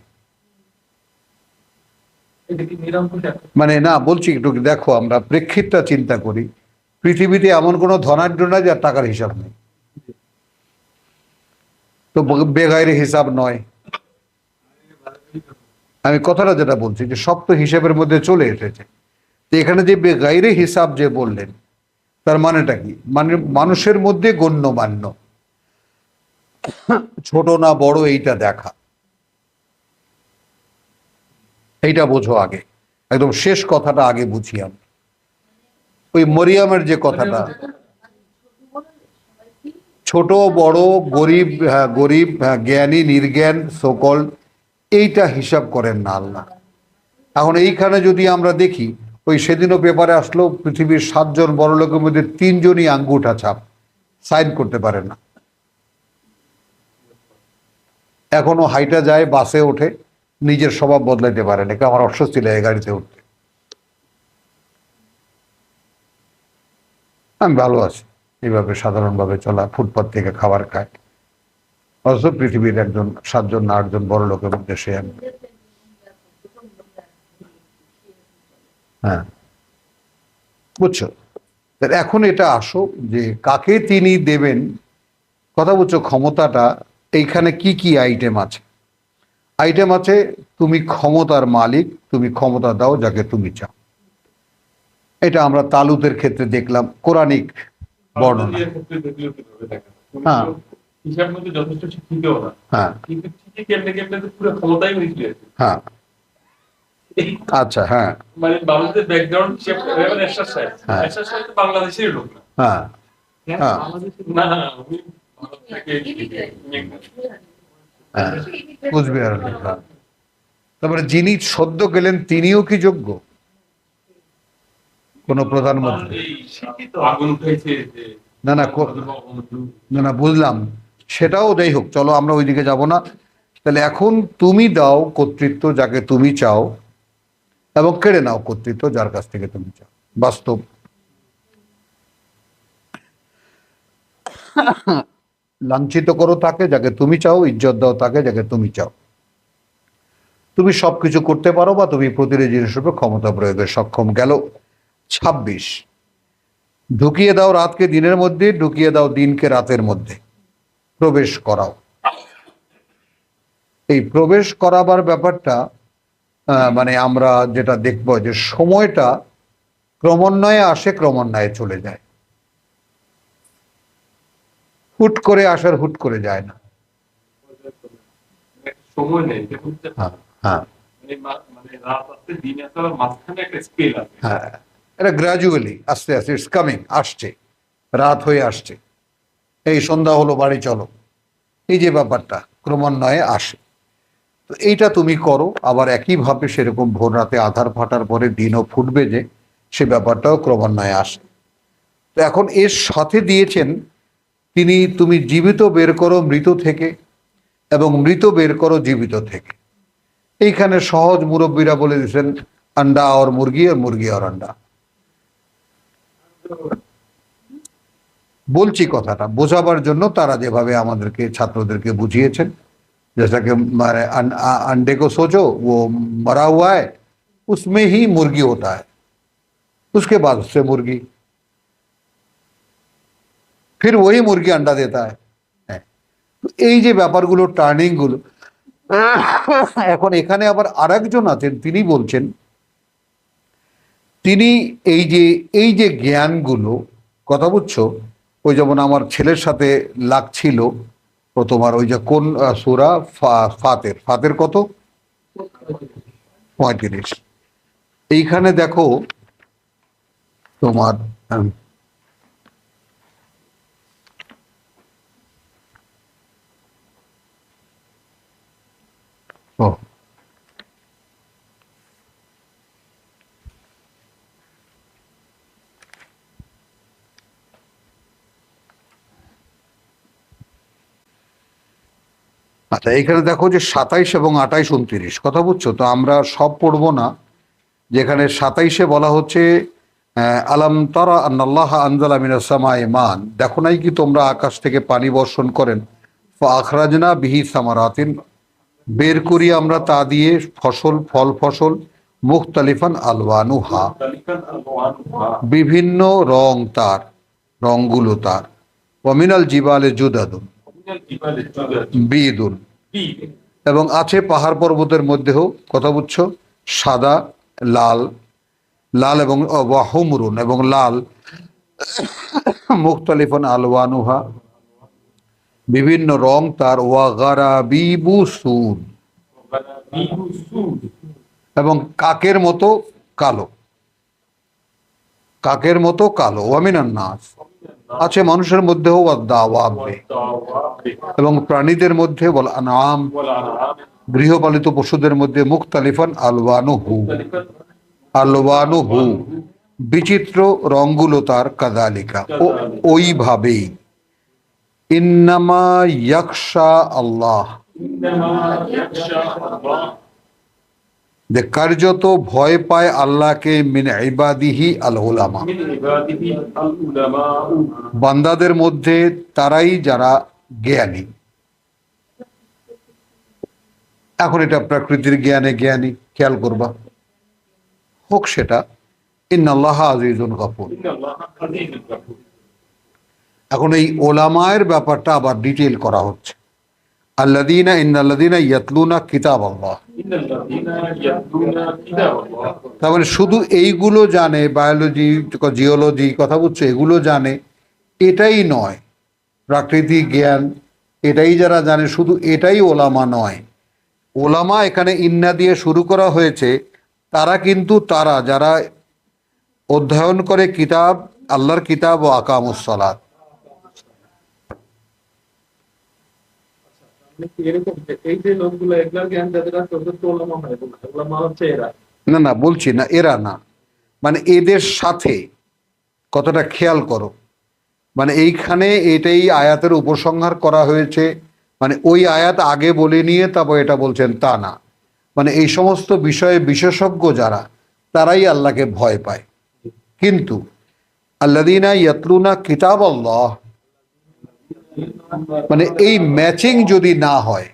Speaker 3: এটা কি নিরঙ্কুশ একটা
Speaker 1: মানে না বলছি একটু দেখো, আমরা প্রেক্ষিতটা চিন্তা করি। পৃথিবীতে এমন কোনো ধনাঢ্য নাই যার টাকার হিসাব নেই, তো বেগাইরে হিসাব নয়। আমি কথাটা যেটা বলছি যে সব তো হিসাবের মধ্যে চলে এসেছে। তো এখানে যে বেগাইরে হিসাব যে বললেন, তার মানেটা কি? মানে মানুষের মধ্যে গণ্যমান্য, ছোট না বড় এইটা দেখা, এইটা বোঝো আগে। একদম শেষ কথাটা আগে বুঝি আমরা। ওই মরিয়ামের যে কথাটা, ছোট বড়, গরিব জ্ঞানী নির্জ্ঞান সকল, এইটা হিসাব করেন না আল্লাহ। এখন এইখানে যদি আমরা দেখি, ওই সেদিনও পেপারে আসলো পৃথিবীর 7 জন বড় লোকের মধ্যে 3 জনই আঙ্গুঠা ছাপ, সাইন করতে পারে না। এখনো হাইটা যায়, বাসে ওঠে, নিজের স্বভাব বদলাইতে পারে না। আমার অস্বস্তি লাগে গাড়িতে উঠতে, আমি ভালো আছি এইভাবে সাধারণভাবে চলা, ফুটপাত থেকে খাবার খায়। অথচ পৃথিবীর 7 জন না 8 জন বড় লোকের মধ্যে সে আমি। হ্যাঁ বুঝছো? এখন এটা আসো যে কাকে তিনি দেবেন। কথা বলছো ক্ষমতাটা এইখানে কি কি আইটেম আছে? আইটেম আছে, তুমি ক্ষমতার মালিক, তুমি ক্ষমতা দাও যাকে তুমি চাও। এটা আমরা তালুতের ক্ষেত্রে দেখলাম, কোরআনিক বর্ণনা।
Speaker 2: আল্লাহর ক্ষেত্রে দেখলেও কিভাবে দেখেন? উনি
Speaker 1: হ্যাঁ।
Speaker 2: তো হিসাব মধ্যে যথেষ্ট শিক্ষিত না,
Speaker 1: হ্যাঁ
Speaker 2: কিন্তু ঠিকই কেমনে কেমনে তো পুরো ক্ষমতাই মিশে আছে।
Speaker 1: হ্যাঁ আচ্ছা হ্যাঁ
Speaker 2: মানে বাংলাদেশের ব্যাকগ্রাউন্ড হিসাব করে মানে
Speaker 1: হ্যাঁ।
Speaker 2: এরশাদ সাহেব তো বাংলাদেশের লোক না।
Speaker 1: হ্যাঁ হ্যাঁ
Speaker 2: না না, উনি ভারত থেকে
Speaker 1: হ্যাঁ কুচবিহার লোক, হ্যাঁ। তারপরে যিনি সদ্য গেলেন তিনিও কি যোগ্য? কোন প্রধানমন্ত্রী?
Speaker 2: এই আগুন উঠেছে যে
Speaker 1: না না না না, বুঝলাম, সেটাও যাই হোক, চলো আমরা ওইদিকে যাব না। তাহলে এখন তুমি দাও কর্তৃত্ব যাকে তুমি চাও, এবং কেড়ে নাও কর্তৃত্ব যার কাছ থেকে তুমি চাও। বাস্তব। লাঞ্ছিত করো তাকে যাকে তুমি চাও, ইজ্জত দাও তাকে যাকে তুমি চাও। তুমি সবকিছু করতে পারো বা তুমি প্রতিটি জিনিসের উপর ক্ষমতা প্রয়োগে সক্ষম। গেল 26। ঢুকিয়ে দাও রাতকে দিনের মধ্যে, ঢুকিয়ে দাও দিনকে রাতের মধ্যে, প্রবেশ করাও। এই প্রবেশ করাবার ব্যাপারটা মানে আমরা যেটা দেখব যে সময়টা ক্রমান্বয়ে আসে, ক্রমান্বয়ে চলে যায়, হুট করে আসার হুট করে যায় না।
Speaker 2: সময় নেই, এটা হচ্ছে
Speaker 1: হ্যাঁ হ্যাঁ
Speaker 2: মানে রাত আসতে দিন আসতে আবার মাঝখানে একটা স্কেল আছে।
Speaker 1: হ্যাঁ, এটা গ্র্যাজুয়ালি আস্তে আস্তে ইটস কামিং, আসছে, রাত হয়ে আসছে, এই সন্ধ্যা হলো বাড়ি চলো, এই যে ব্যাপারটা ক্রমান্বয়ে আসে। তো এইটা তুমি করো। আবার একইভাবে সেরকম ভোর রাতে আধার ফাটার পরে দিনও ফুটবে, যে সে ব্যাপারটাও ক্রমান্বয়ে আসে। তো এখন এর সাথে দিয়েছেন তিনি, তুমি জীবিত বের করো মৃত থেকে, এবং মৃত বের করো জীবিত থেকে। এইখানে সহজ মুরব্বীরা বলে দিয়েছেন আন্ডা আর মুরগি, আর মুরগি আর আন্ডা। বলছি কথাটা বোঝাবার জন্য, তারা যেভাবে আমাদেরকে ছাত্রদেরকে বুঝিয়েছেন, जैसा कि हमारे अंडे को सोचो वो मरा हुआ है, उसमें ही मुर्गी होता है, उसके बाद उससे मुर्गी, फिर वही मुर्गी अंडा देता है। তো এই যে ব্যাপারগুলো, টার্নিং গুলো, এখন এখানে আবার আরেকজন আছেন, তিনি বলছেন, তিনি এই যে জ্ঞানগুলো, কথা বুঝছো, ওই যেমন আমার ছেলের সাথে লাগছিল ও তোমার ওই যে কোন সূরা ফাতের কত 35, এইখানে দেখো তোমার ও আচ্ছা, এখানে দেখো যে 27 এবং 28, 29, কথা বুঝছো? তো আমরা সব পড়বো না। যেখানে 27-এ বলা হচ্ছে আলাম তারা আন্নাল্লাহ আনজালা মিনাস সামাই মান, দেখো নাই কি তোমরা আকাশ থেকে পানি বর্ষণ করেন, ফাখরাজনা বিহি সামারাতিন, বের করি আমরা তা দিয়ে ফসল মুখতালিফান আলওয়ানুহা, বিভিন্ন রং তার, রংগুলো তার, ওয়ামিনাল জিবালে জুদাদুন বিদুন, এবং আছে পাহাড় পর্বতের মধ্যেও, কথা বুঝছো, সাদা, লাল এবং ওয়াহুমরুন, এবং লাল, মুখতালিফান আলওয়ানুহা, বিভিন্ন রং তার, ওয়াগারাবিবু সুদ, এবং কাকের মতো কালো, ওয়ামিনান নাস, আছে মানুষের মধ্যেও, ওয়াদ্দাওয়াবে, এবং প্রাণীদের মধ্যে, বল আনাম, গৃহপালিত পশুদের মধ্যে, মুখতালিফান আলওয়ানুহু, বিচিত্র রঙগুলো তার, কাযালিকা, ওইভাবেই, ইন্নামা ইয়াখশা আল্লাহ, যে কার্যত ভয় পায় আল্লাহকে, মিন ইবাদিহি আল উলামা, বান্দাদের মধ্যে তারাই যারা জ্ঞানী। এখন এটা প্রকৃতির জ্ঞানী, খেয়াল করবা, হোক সেটা ইন্নাল্লাহ আজিজুন গফুর। এখন এই ওলামায়ের ব্যাপারটা আবার ডিটেল করা হচ্ছে। আল্লাযীনা ইন্নাল্লাযীনা ইয়াতলুনা কিতাবাল্লাহ।
Speaker 2: ইন্নাল্লাযীনা ইয়াতলুনা কিতাবাল্লাহ।
Speaker 1: তার মানে শুধু এইগুলো জানে, বায়োলজি, জিওলজি, কথা বুঝছো, এগুলো জানে, এটাই নয় প্রাকৃতিক জ্ঞান, এটাই যারা জানে, শুধু এটাই ওলামা নয়। ওলামা এখানে ইন্না দিয়ে শুরু করা হয়েছে, তারা কিন্তু তারা যারা অধ্যয়ন করে কিতাব, আল্লাহর কিতাব ও আকামুস সালাত।
Speaker 4: মানে কি এরকম যে এই যে লোকগুলো এগুলার জ্ঞান যাদের আছে ওদের তো ওলামা হয় না, ওলামা হচ্ছে এরা।
Speaker 1: না না, বলছি না এরা না, মানে এদের সাথে, কতটা খেয়াল করো, মানে এইখানে এটাই আয়াতের উপসংহার করা হয়েছে, মানে ওই আয়াত আগে বলে নিয়ে তারপর এটা বলছেন তা না, মানে এই সমস্ত বিষয়ে বিশেষজ্ঞ যারা, তারাই আল্লাহকে ভয় পায়। কিন্তু আল্লাযীনা ইয়াতলুনা কিতাবাল্লাহ, মানে এই ম্যাচিং যদি না হয়,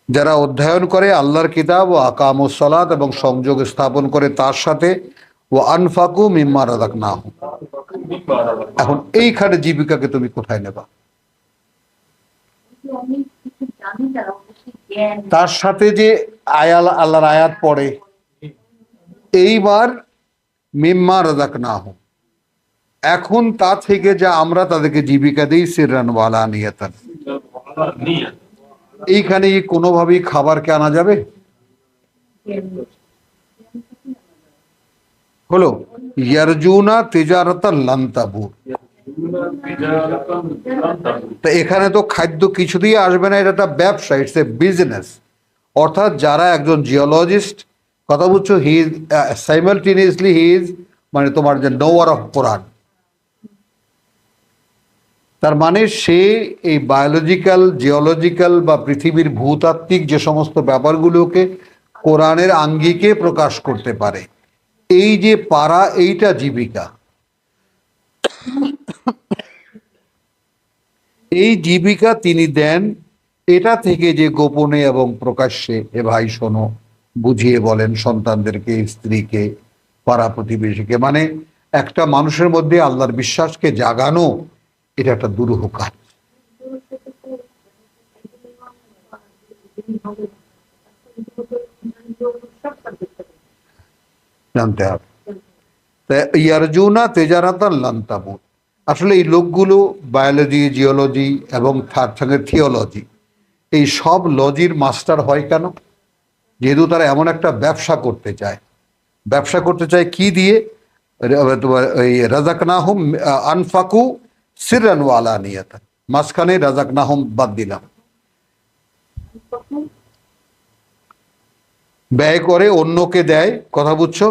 Speaker 1: যারা অধ্যয়ন করে আল্লাহর কিতাব ও আকামুস সালাত এবং সংযোগ স্থাপন করে তার সাথে, ও আনফাকু মিম্মা রাযাকনাহুম, এখন এইখানে জীবিকাকে তুমি কোথায় নেবা?
Speaker 5: অনেক কিছু জানি তারা অনেক জ্ঞান
Speaker 1: তার সাথে যে আল্লাহর আয়াত পড়ে, এইবার মিম্মা রাযাকনাহুম, এখন তা থেকে যা আমরা তাদেরকে জীবিকা দিই, সিররান ওয়া আলানিয়াতান, এইখানে কি কোনোভাবেই খাবারকে আনা যাবে? হলো ইয়ারজুনা তিজারাতান লান তাবুর। তো এখানে তো খাদ্য কিছুতেই আসবে না, এটা একটা ব্যবসা, ইটস এ বিজনেস। অর্থাৎ যারা একজন জিওলজিস্ট, কথা বুঝছো, he is simultaneously he is, মানে তোমার যে নোয়ার অফ কোরআন, তার মানে সে এই বায়োলজিক্যাল, জিওলজিক্যাল বা পৃথিবীর ভূতাত্ত্বিক যে সমস্ত ব্যাপারগুলোকে কোরআনের আঙ্গিকে প্রকাশ করতে পারে। এই যে পারা, এইটা জীবিকা। এই জীবিকা তিনি দেন, এটা থেকে যে গোপনে এবং প্রকাশ্যে, এ ভাই শোনো, বুঝিয়ে বলেন সন্তানদেরকে, স্ত্রীকে, পাড়া প্রতিবেশীকে, মানে একটা মানুষের মধ্যে আল্লাহর বিশ্বাসকে জাগানো, এটা একটা দুরূহ কাজ। জানতে হবে। ইয়ারজুনা তেজারাতান লান তাবুর, আসলে এই লোকগুলো বায়োলজি, জিওলজি এবং তার সঙ্গে থিওলজি, এই সব লজির মাস্টার হয় কেন? যেহেতু তারা এমন একটা ব্যবসা করতে চায়। ব্যবসা করতে চায় কি দিয়ে? তোমার ওই রাযাকনাহুম, আনফাকু সিররান ওয়া আলানিয়াতান, মাঝখানে রাযাকনাহুম বাদ দিলাম। ব্যয় করে, অন্যকে দেয়, কথা বুঝছো,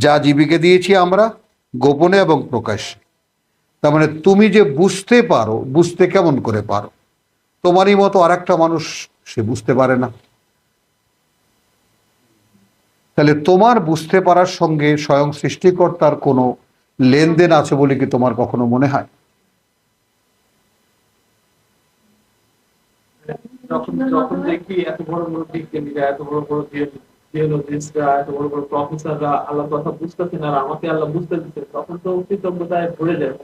Speaker 1: যা জীবিকা দিয়েছি আমরা, গোপনে এবং প্রকাশ্যে। তার মানে তুমি যে বুঝতে পারো, বুঝতে কেমন করে পারো? তোমারই মতো আর একটা মানুষ সে বুঝতে পারে না। তাহলে তোমার বুঝতে পারার সঙ্গে স্বয়ং সৃষ্টিকর্তার কোনো লেনদেন আছে বলে কি তোমার কখনো মনে হয়?
Speaker 4: যখন যখন দেখি এত বড় বড় বিজ্ঞানীরা, এত বড় বড় জিওলজিস্টরা, এত বড় বড় প্রফেসররা আল্লাহর কথা বুঝতেছেন আর আমাকে আল্লাহ বুঝতে দিচ্ছে, তখন তো কৃতজ্ঞতায় ভরে যায়।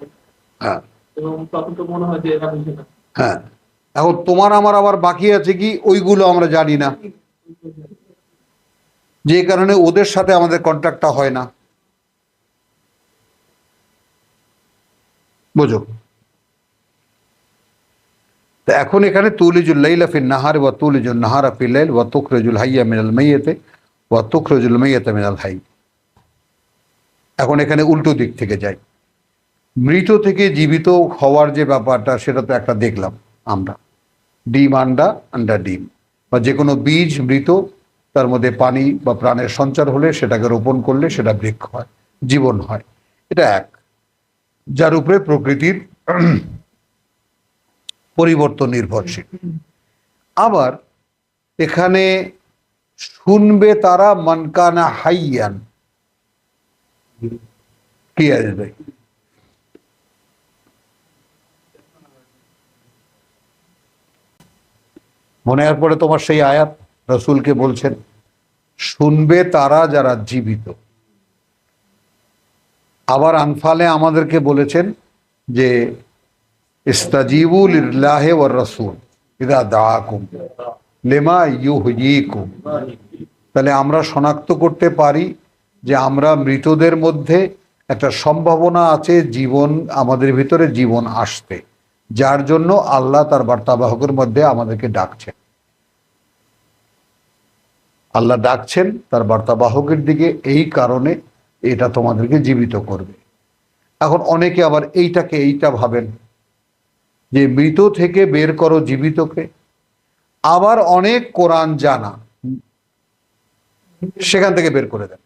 Speaker 1: হ্যাঁ
Speaker 4: এবং তখন তো মনে হয় যে এরা বুঝে না।
Speaker 1: হ্যাঁ, এখন তোমার আমার আবার বাকি আছে কি, ওইগুলো আমরা জানি না, যে কারণে ওদের সাথে আমাদের কন্ট্যাক্টটা হয় না। বুঝো? তো এখন এখানে তুলিজুল লাইলা ফিন নাহার ওয়া তুলিজুল নাহারা ফিল লাইল ওয়া তুখরিজুল হাইয়া মিনাল মাইয়িতি ওয়া তুখরিজুল মাইয়িতা মিনাল হাই। এখন এখানে উল্টো দিক থেকে যাই। মৃত থেকে জীবিত হওয়ার যে ব্যাপারটা, সেটা তো একটা দেখলাম আমরা, ডিম আন্ডা, আন্ডা ডিম, বা যে কোনো বীজ মৃত, তার মধ্যে পানি বা প্রাণের সঞ্চার হলে সেটাকে রোপণ করলে সেটা বৃক্ষ হয়, জীবন হয়। এটা এক, যার উপরে প্রকৃতির পরিবর্তন নির্ভরশীল। আবার এখানে শুনবে তারা মানকানা হাইয়ান, কি আসবে? মনে হওয়ার পরে তোমার সেই আয়াত রসুলকে বলছেন, শুনবে তারা যারা জীবিত। আবার আনফালে আমাদেরকে বলেছেন যে ইস্তাজিবু লিল্লাহি ওয়ার রাসূল ইযা দাআকুম লিমা ইউহয়িকুম। তাহলে আমরা শনাক্ত করতে পারি যে আমরা মৃতদের মধ্যে একটা সম্ভাবনা আছে জীবন, আমাদের ভিতরে জীবন আসতে, যার জন্য আল্লাহ তার বার্তাবাহকের মধ্যে আমাদেরকে ডাকছেন। আল্লাহ ডাকছেন তার বার্তাবাহকের দিকে, এই কারণে এটা তোমাদেরকে জীবিত করবে। এখন অনেকে আবার এইটা ভাবেন যে মৃত থেকে বের করো জীবিতকে। আবার অনেক কোরআন জানা সেখান থেকে বের করে দেন।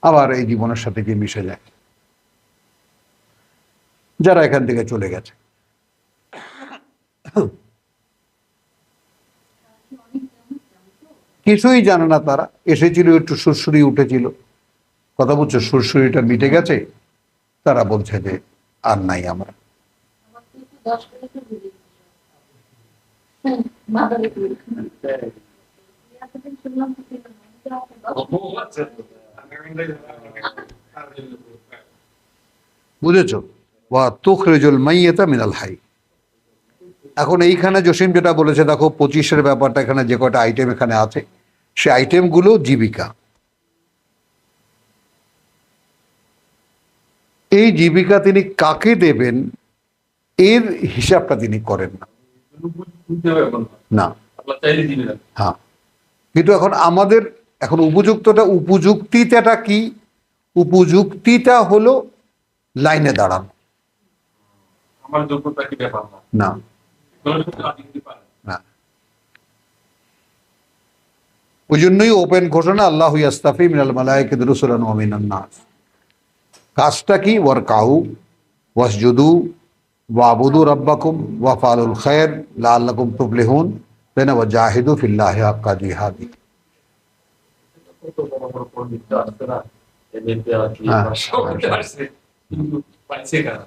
Speaker 1: আবার এই জীবনের সাথে গিয়ে মিশে যায় যারা এখান থেকে চলে গেছে। কিছুই জানে না তারা, এসেছিল একটু সুরসুরি উঠেছিল, কথা বলছো, সুরসুরিটা মিটে গেছে, তারা বলছে যে আর নাই আমরা।
Speaker 5: আমার তো একটু 10 করে তো বুঝে মাথা দেখে এতদিন শুনলাম তো ছিল না।
Speaker 1: বুঝেছো? ওয়া তুখরিজুল মাইয়াতা মিনাল হাই। এখন এইখানে জসিম যেটা বলেছে, দেখো 25-এর ব্যাপারটা, এখানে যে কটা আইটেম এখানে আছে সে আইটেমগুলো জীবিকা। এই জীবিকা তিনি কাকে দেবেন এর হিসাবটা তিনি করেন না।
Speaker 2: বুঝতে হবে এখন
Speaker 1: না,
Speaker 2: আল্লাহ চাইলে দিবে না।
Speaker 1: হ্যাঁ, কিন্তু এখন আমাদের এখন উপযুক্তিটা কি? উপযুক্তিটা হলো লাইনে দাঁড়ানো।
Speaker 2: আমার যোগ্যতা কি ব্যাপার না,
Speaker 1: না
Speaker 2: দলের সাথে আদি দিতে পারে।
Speaker 1: না, ওই জন্যই ওপেন ঘোষণা, আল্লাহু ইয়াস্তাফি মিনাল মালায়েকাতি রুসুলান ওয়া মিনান নাস। কাজটা কি? ওয়ারকাউ ওয়াসজুদু ওয়াবুদু রাব্বাকুম ওয়াফআলুল খায়র লাআল্লাকুম তুফলিহুন তাই না, ওয়া জাহিদু ফিল্লাহি হাক্কা জিহাদি।
Speaker 2: কত বড় বড় পণ্ডিত আসছে না, এমএতে আছে,
Speaker 1: হ্যাঁ।
Speaker 2: সবতে আসছে, কিন্তু পাইছে কারা?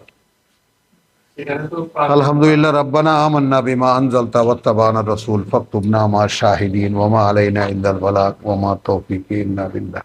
Speaker 2: সেখানে তো
Speaker 1: আলহামদুলিল্লাহ রাব্বানা আমান্না বিমা আনজালতা ওয়াত্তাবানা রাসূল ফাকতুবনা মা শাহিদিন ওয়া মা আলাইনা ইল্লাল বালাগ ওয়া মা তাওফীকি ইল্লা বিল্লাহ।